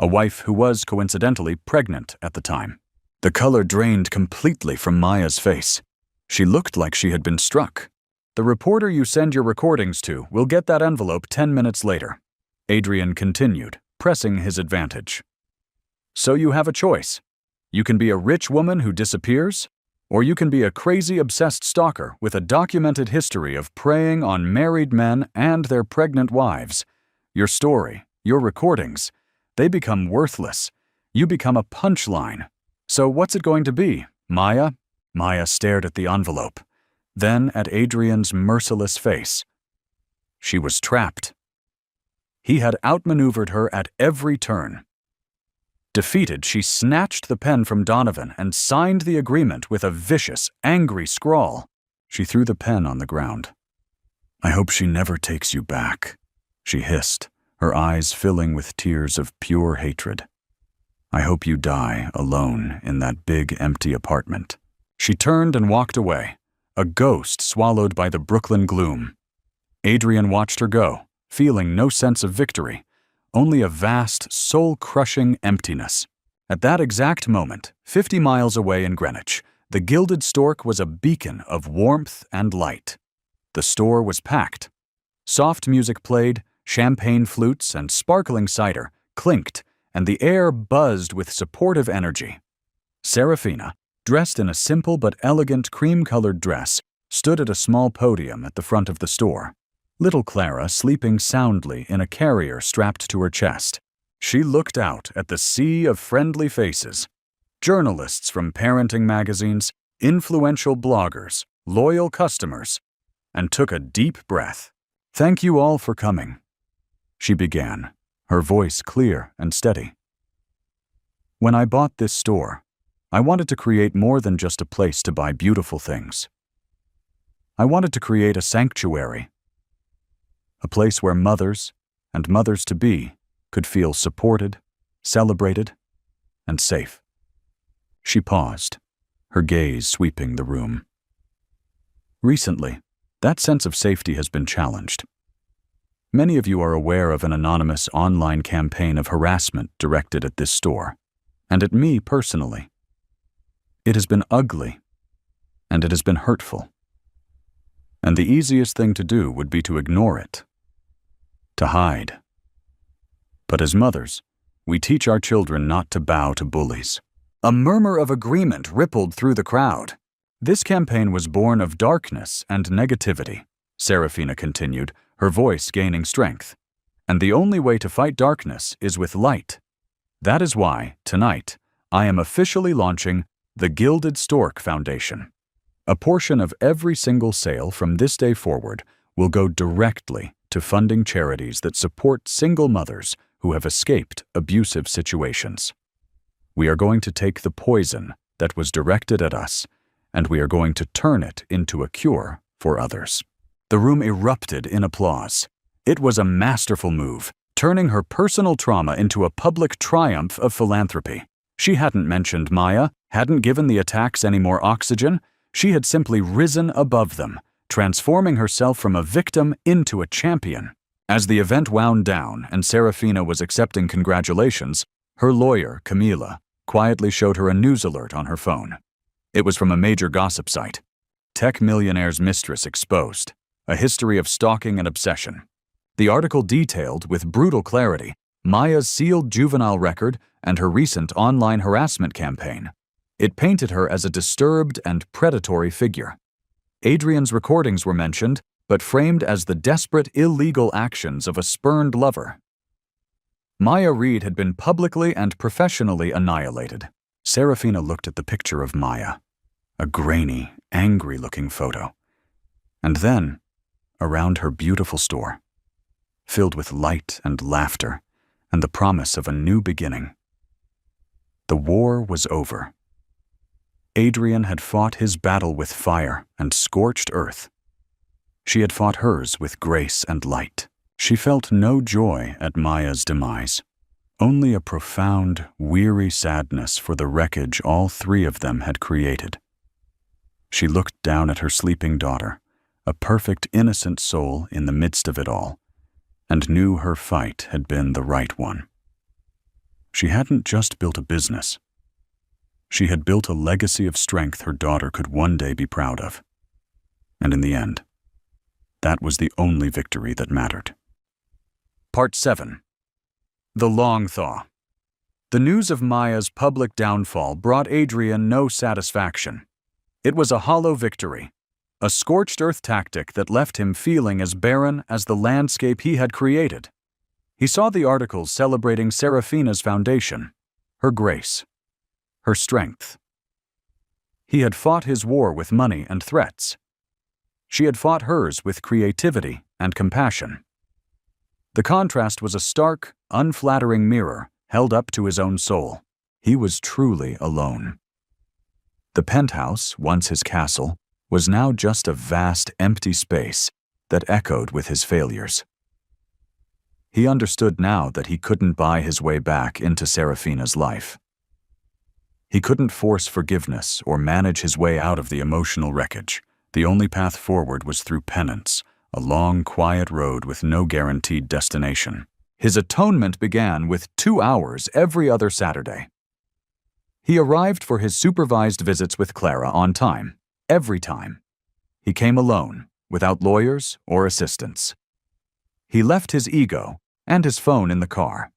A wife who was, coincidentally, pregnant at the time." The color drained completely from Maya's face. She looked like she had been struck. "The reporter you send your recordings to will get that envelope 10 minutes later," Adrian continued, pressing his advantage. "So you have a choice. You can be a rich woman who disappears, or you can be a crazy, obsessed stalker with a documented history of preying on married men and their pregnant wives. Your story, your recordings, they become worthless. You become a punchline. So what's it going to be, Maya?" Maya stared at the envelope, then at Adrian's merciless face. She was trapped. He had outmaneuvered her at every turn. Defeated, she snatched the pen from Donovan and signed the agreement with a vicious, angry scrawl. She threw the pen on the ground. "I hope she never takes you back," she hissed, her eyes filling with tears of pure hatred. "I hope you die alone in that big, empty apartment." She turned and walked away, a ghost swallowed by the Brooklyn gloom. Adrian watched her go, feeling no sense of victory, only a vast, soul-crushing emptiness. At that exact moment, 50 miles away in Greenwich, the Gilded Stork was a beacon of warmth and light. The store was packed. Soft music played, champagne flutes and sparkling cider clinked, and the air buzzed with supportive energy. Serafina, dressed in a simple but elegant cream-colored dress, stood at a small podium at the front of the store. Little Clara sleeping soundly in a carrier strapped to her chest. She looked out at the sea of friendly faces. Journalists from parenting magazines, influential bloggers, loyal customers, and took a deep breath. "Thank you all for coming," she began, her voice clear and steady. "When I bought this store, I wanted to create more than just a place to buy beautiful things. I wanted to create a sanctuary, a place where mothers and mothers-to-be could feel supported, celebrated, and safe." She paused, her gaze sweeping the room. Recently, that sense of safety has been challenged. Many of you are aware of an anonymous online campaign of harassment directed at this store, and at me personally. It has been ugly, and it has been hurtful. And the easiest thing to do would be to ignore it, to hide. But as mothers, we teach our children not to bow to bullies. A murmur of agreement rippled through the crowd. "This campaign was born of darkness and negativity," Serafina continued, her voice gaining strength. "And the only way to fight darkness is with light. That is why, tonight, I am officially launching the Gilded Stork Foundation. A portion of every single sale from this day forward will go directly to funding charities that support single mothers who have escaped abusive situations. We are going to take the poison that was directed at us, and we are going to turn it into a cure for others." The room erupted in applause. It was a masterful move, turning her personal trauma into a public triumph of philanthropy. She hadn't mentioned Maya, hadn't given the attacks any more oxygen. She had simply risen above them, transforming herself from a victim into a champion. As the event wound down and Serafina was accepting congratulations, her lawyer, Camila, quietly showed her a news alert on her phone. It was from a major gossip site. Tech Millionaire's Mistress exposed. A history of stalking and obsession. The article detailed, with brutal clarity, Maya's sealed juvenile record and her recent online harassment campaign. It painted her as a disturbed and predatory figure. Adrian's recordings were mentioned, but framed as the desperate, illegal actions of a spurned lover. Maya Reed had been publicly and professionally annihilated. Serafina looked at the picture of Maya, a grainy, angry-looking photo. And then, around her beautiful store, filled with light and laughter and the promise of a new beginning. The war was over. Adrian had fought his battle with fire and scorched earth. She had fought hers with grace and light. She felt no joy at Maya's demise, only a profound, weary sadness for the wreckage all three of them had created. She looked down at her sleeping daughter, a perfect, innocent soul in the midst of it all, and knew her fight had been the right one. She hadn't just built a business. She had built a legacy of strength her daughter could one day be proud of. And in the end, that was the only victory that mattered. Part 7. The Long Thaw. The news of Maya's public downfall brought Adrian no satisfaction. It was a hollow victory, a scorched earth tactic that left him feeling as barren as the landscape he had created. He saw the articles celebrating Serafina's foundation, her grace, her strength. He had fought his war with money and threats. She had fought hers with creativity and compassion. The contrast was a stark, unflattering mirror held up to his own soul. He was truly alone. The penthouse, once his castle, was now just a vast, empty space that echoed with his failures. He understood now that he couldn't buy his way back into Serafina's life. He couldn't force forgiveness or manage his way out of the emotional wreckage. The only path forward was through penance, a long, quiet road with no guaranteed destination. His atonement began with 2 hours every other Saturday. He arrived for his supervised visits with Clara on time, every time. He came alone, without lawyers or assistants. He left his ego and his phone in the car.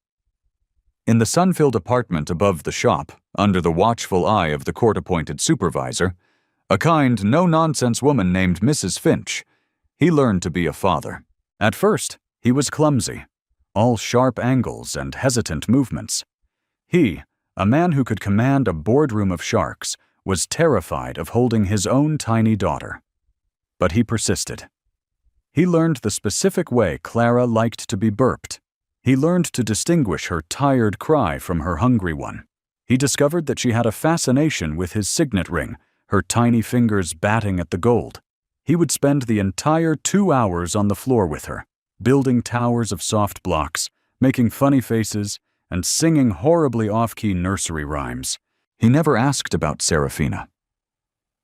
In the sun-filled apartment above the shop, under the watchful eye of the court-appointed supervisor, a kind, no-nonsense woman named Mrs. Finch, he learned to be a father. At first, he was clumsy, all sharp angles and hesitant movements. He, a man who could command a boardroom of sharks, was terrified of holding his own tiny daughter. But he persisted. He learned the specific way Clara liked to be burped. He learned to distinguish her tired cry from her hungry one. He discovered that she had a fascination with his signet ring, her tiny fingers batting at the gold. He would spend the entire 2 hours on the floor with her, building towers of soft blocks, making funny faces, and singing horribly off-key nursery rhymes. He never asked about Serafina.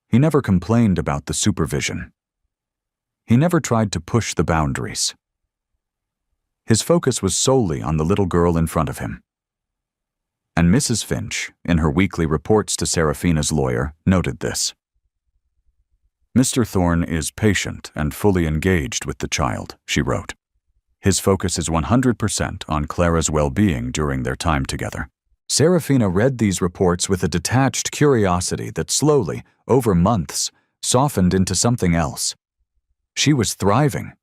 He never complained about the supervision. He never tried to push the boundaries. His focus was solely on the little girl in front of him. And Mrs. Finch, in her weekly reports to Serafina's lawyer, noted this. Mr. Thorne is patient and fully engaged with the child, she wrote. His focus is 100% on Clara's well-being during their time together. Serafina read these reports with a detached curiosity that slowly, over months, softened into something else. She was thriving.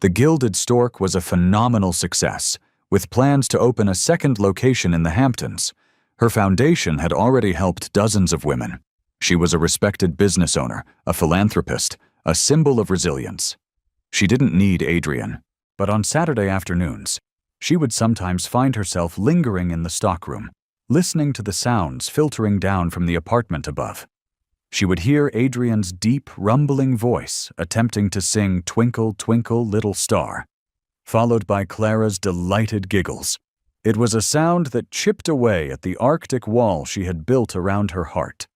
The Gilded Stork was a phenomenal success, with plans to open a second location in the Hamptons. Her foundation had already helped dozens of women. She was a respected business owner, a philanthropist, a symbol of resilience. She didn't need Adrian, but on Saturday afternoons, she would sometimes find herself lingering in the stockroom, listening to the sounds filtering down from the apartment above. She would hear Adrian's deep, rumbling voice attempting to sing Twinkle, Twinkle, Little Star, followed by Clara's delighted giggles. It was a sound that chipped away at the Arctic wall she had built around her heart.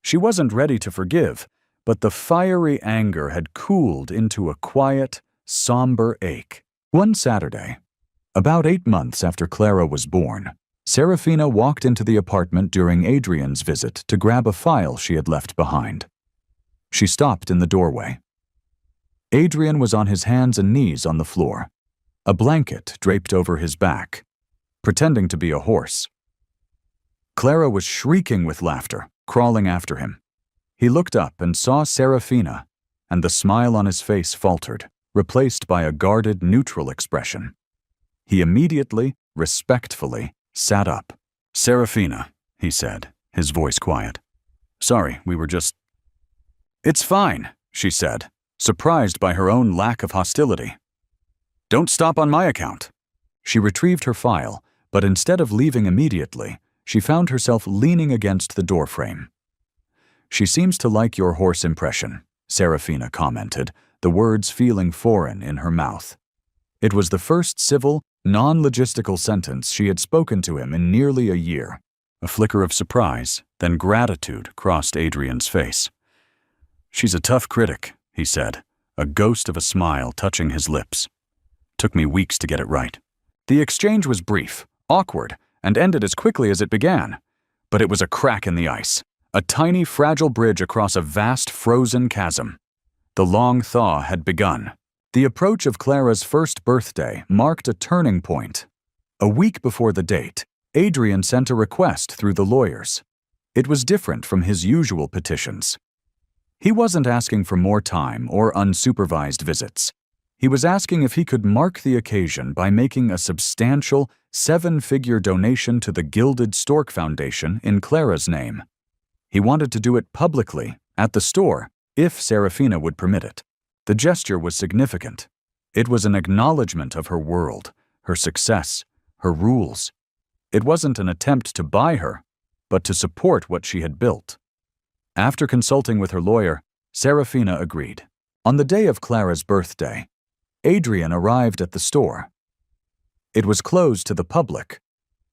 She wasn't ready to forgive, but the fiery anger had cooled into a quiet, somber ache. One Saturday, about 8 months after Clara was born, Serafina walked into the apartment during Adrian's visit to grab a file she had left behind. She stopped in the doorway. Adrian was on his hands and knees on the floor, a blanket draped over his back, pretending to be a horse. Clara was shrieking with laughter, crawling after him. He looked up and saw Serafina, and the smile on his face faltered, replaced by a guarded, neutral expression. He immediately, respectfully, sat up. "Serafina," he said, his voice quiet. "Sorry, we were just—" "It's fine," she said, surprised by her own lack of hostility. "Don't stop on my account." She retrieved her file, but instead of leaving immediately, she found herself leaning against the doorframe. "She seems to like your horse impression," Serafina commented, the words feeling foreign in her mouth. It was the first civil, non-logistical sentence she had spoken to him in nearly a year. A flicker of surprise, then gratitude crossed Adrian's face. "She's a tough critic," he said, a ghost of a smile touching his lips. "Took me weeks to get it right." The exchange was brief, awkward, and ended as quickly as it began. But it was a crack in the ice, a tiny, fragile bridge across a vast, frozen chasm. The long thaw had begun. The approach of Clara's first birthday marked a turning point. A week before the date, Adrian sent a request through the lawyers. It was different from his usual petitions. He wasn't asking for more time or unsupervised visits. He was asking if he could mark the occasion by making a substantial, 7-figure donation to the Gilded Stork Foundation in Clara's name. He wanted to do it publicly, at the store, if Serafina would permit it. The gesture was significant. It was an acknowledgement of her world, her success, her rules. It wasn't an attempt to buy her, but to support what she had built. After consulting with her lawyer, Serafina agreed. On the day of Clara's birthday, Adrian arrived at the store. It was closed to the public,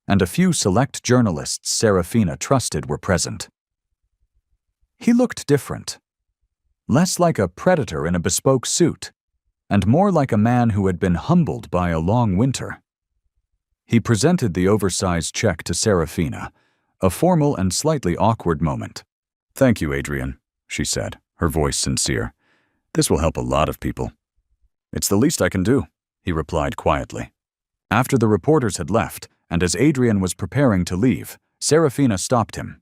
and a few select journalists Serafina trusted were present. He looked different. Less like a predator in a bespoke suit, and more like a man who had been humbled by a long winter. He presented the oversized check to Serafina, a formal and slightly awkward moment. "Thank you, Adrian," she said, her voice sincere. "This will help a lot of people." "It's the least I can do," he replied quietly. After the reporters had left, and as Adrian was preparing to leave, Serafina stopped him.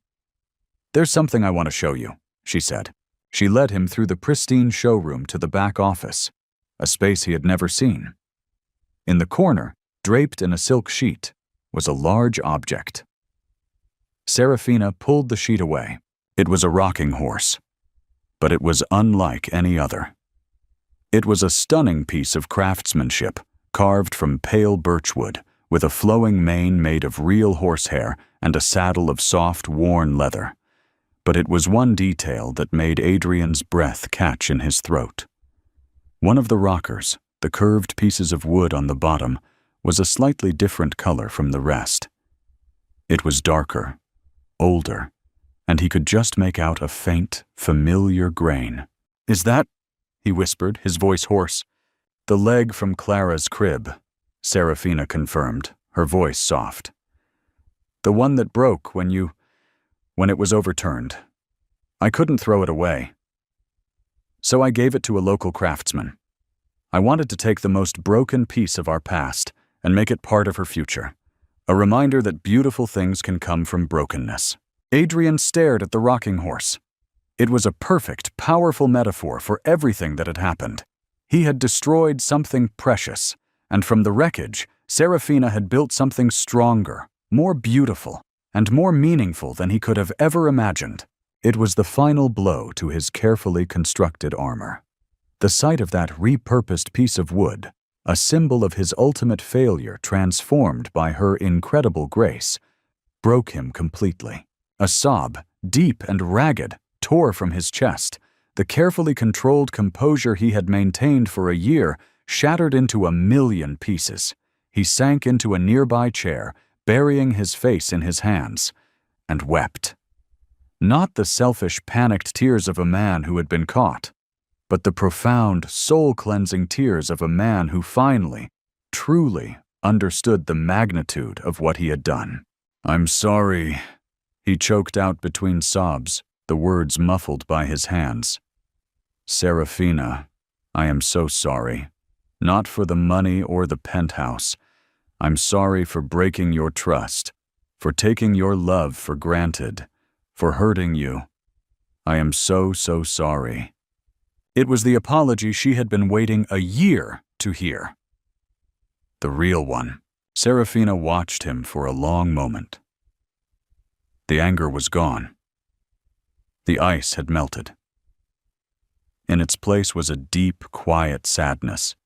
"There's something I want to show you," she said. She led him through the pristine showroom to the back office, a space he had never seen. In the corner, draped in a silk sheet, was a large object. Serafina pulled the sheet away. It was a rocking horse, but it was unlike any other. It was a stunning piece of craftsmanship, carved from pale birchwood, with a flowing mane made of real horsehair and a saddle of soft, worn leather. But it was one detail that made Adrian's breath catch in his throat. One of the rockers, the curved pieces of wood on the bottom, was a slightly different color from the rest. It was darker, older, and he could just make out a faint, familiar grain. "Is that?" he whispered, his voice hoarse. "The leg from Clara's crib," Serafina confirmed, her voice soft. "The one that broke when it was overturned. I couldn't throw it away. So I gave it to a local craftsman. I wanted to take the most broken piece of our past and make it part of her future, a reminder that beautiful things can come from brokenness." Adrian stared at the rocking horse. It was a perfect, powerful metaphor for everything that had happened. He had destroyed something precious, and from the wreckage, Serafina had built something stronger, more beautiful, and more meaningful than he could have ever imagined. It was the final blow to his carefully constructed armor. The sight of that repurposed piece of wood, a symbol of his ultimate failure transformed by her incredible grace, broke him completely. A sob, deep and ragged, tore from his chest. The carefully controlled composure he had maintained for a year shattered into a million pieces. he sank into a nearby chair, burying his face in his hands, and wept. Not the selfish, panicked tears of a man who had been caught, but the profound, soul-cleansing tears of a man who finally, truly understood the magnitude of what he had done. "I'm sorry," he choked out between sobs, the words muffled by his hands. "Serafina, I am so sorry. Not for the money or the penthouse. I'm sorry for breaking your trust, for taking your love for granted, for hurting you. I am so sorry." It was the apology she had been waiting a year to hear. The real one. Serafina watched him for a long moment. The anger was gone. The ice had melted. In its place was a deep, quiet sadness,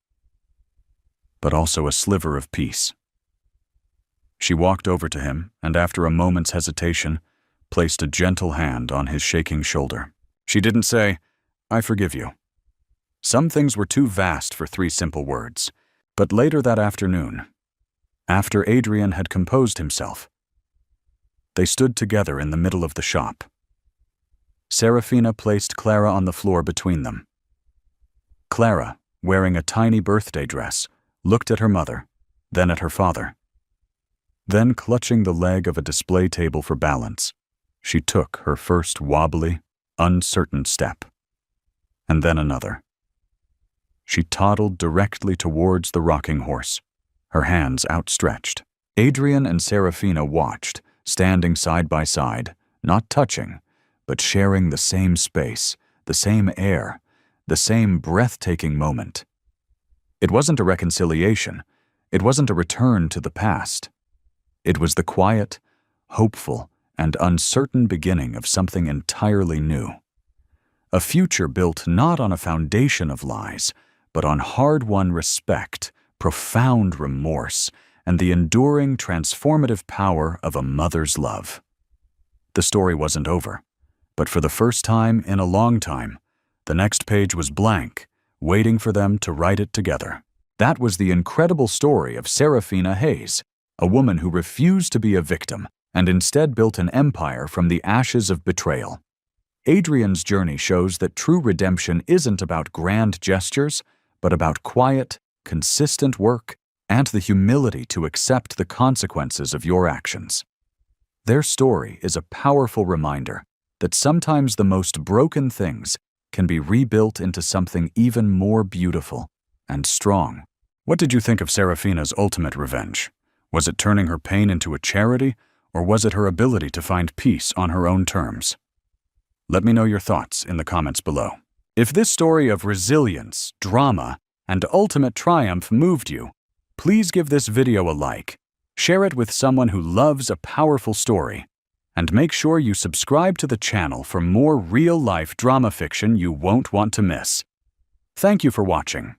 but also a sliver of peace. She walked over to him and, after a moment's hesitation, placed a gentle hand on his shaking shoulder. She didn't say, "I forgive you." Some things were too vast for 3 simple words. But later that afternoon, after Adrian had composed himself, they stood together in the middle of the shop. Serafina placed Clara on the floor between them. Clara, wearing a tiny birthday dress, looked at her mother, then at her father. Then, clutching the leg of a display table for balance, she took her first wobbly, uncertain step, and then another. She toddled directly towards the rocking horse, her hands outstretched. Adrian and Serafina watched, standing side by side, not touching, but sharing the same space, the same air, the same breathtaking moment. It wasn't a reconciliation. It wasn't a return to the past. It was the quiet, hopeful, and uncertain beginning of something entirely new. A future built not on a foundation of lies, but on hard-won respect, profound remorse, and the enduring, transformative power of a mother's love. The story wasn't over, but for the first time in a long time, the next page was blank, waiting for them to write it together. That was the incredible story of Serafina Hayes, a woman who refused to be a victim and instead built an empire from the ashes of betrayal. Adrian's journey shows that true redemption isn't about grand gestures, but about quiet, consistent work and the humility to accept the consequences of your actions. Their story is a powerful reminder that sometimes the most broken things can be rebuilt into something even more beautiful and strong. What did you think of Serafina's ultimate revenge? Was it turning her pain into a charity, or was it her ability to find peace on her own terms? Let me know your thoughts in the comments below. If this story of resilience, drama, and ultimate triumph moved you, please give this video a like, share it with someone who loves a powerful story, and make sure you subscribe to the channel for more real-life drama fiction you won't want to miss. Thank you for watching.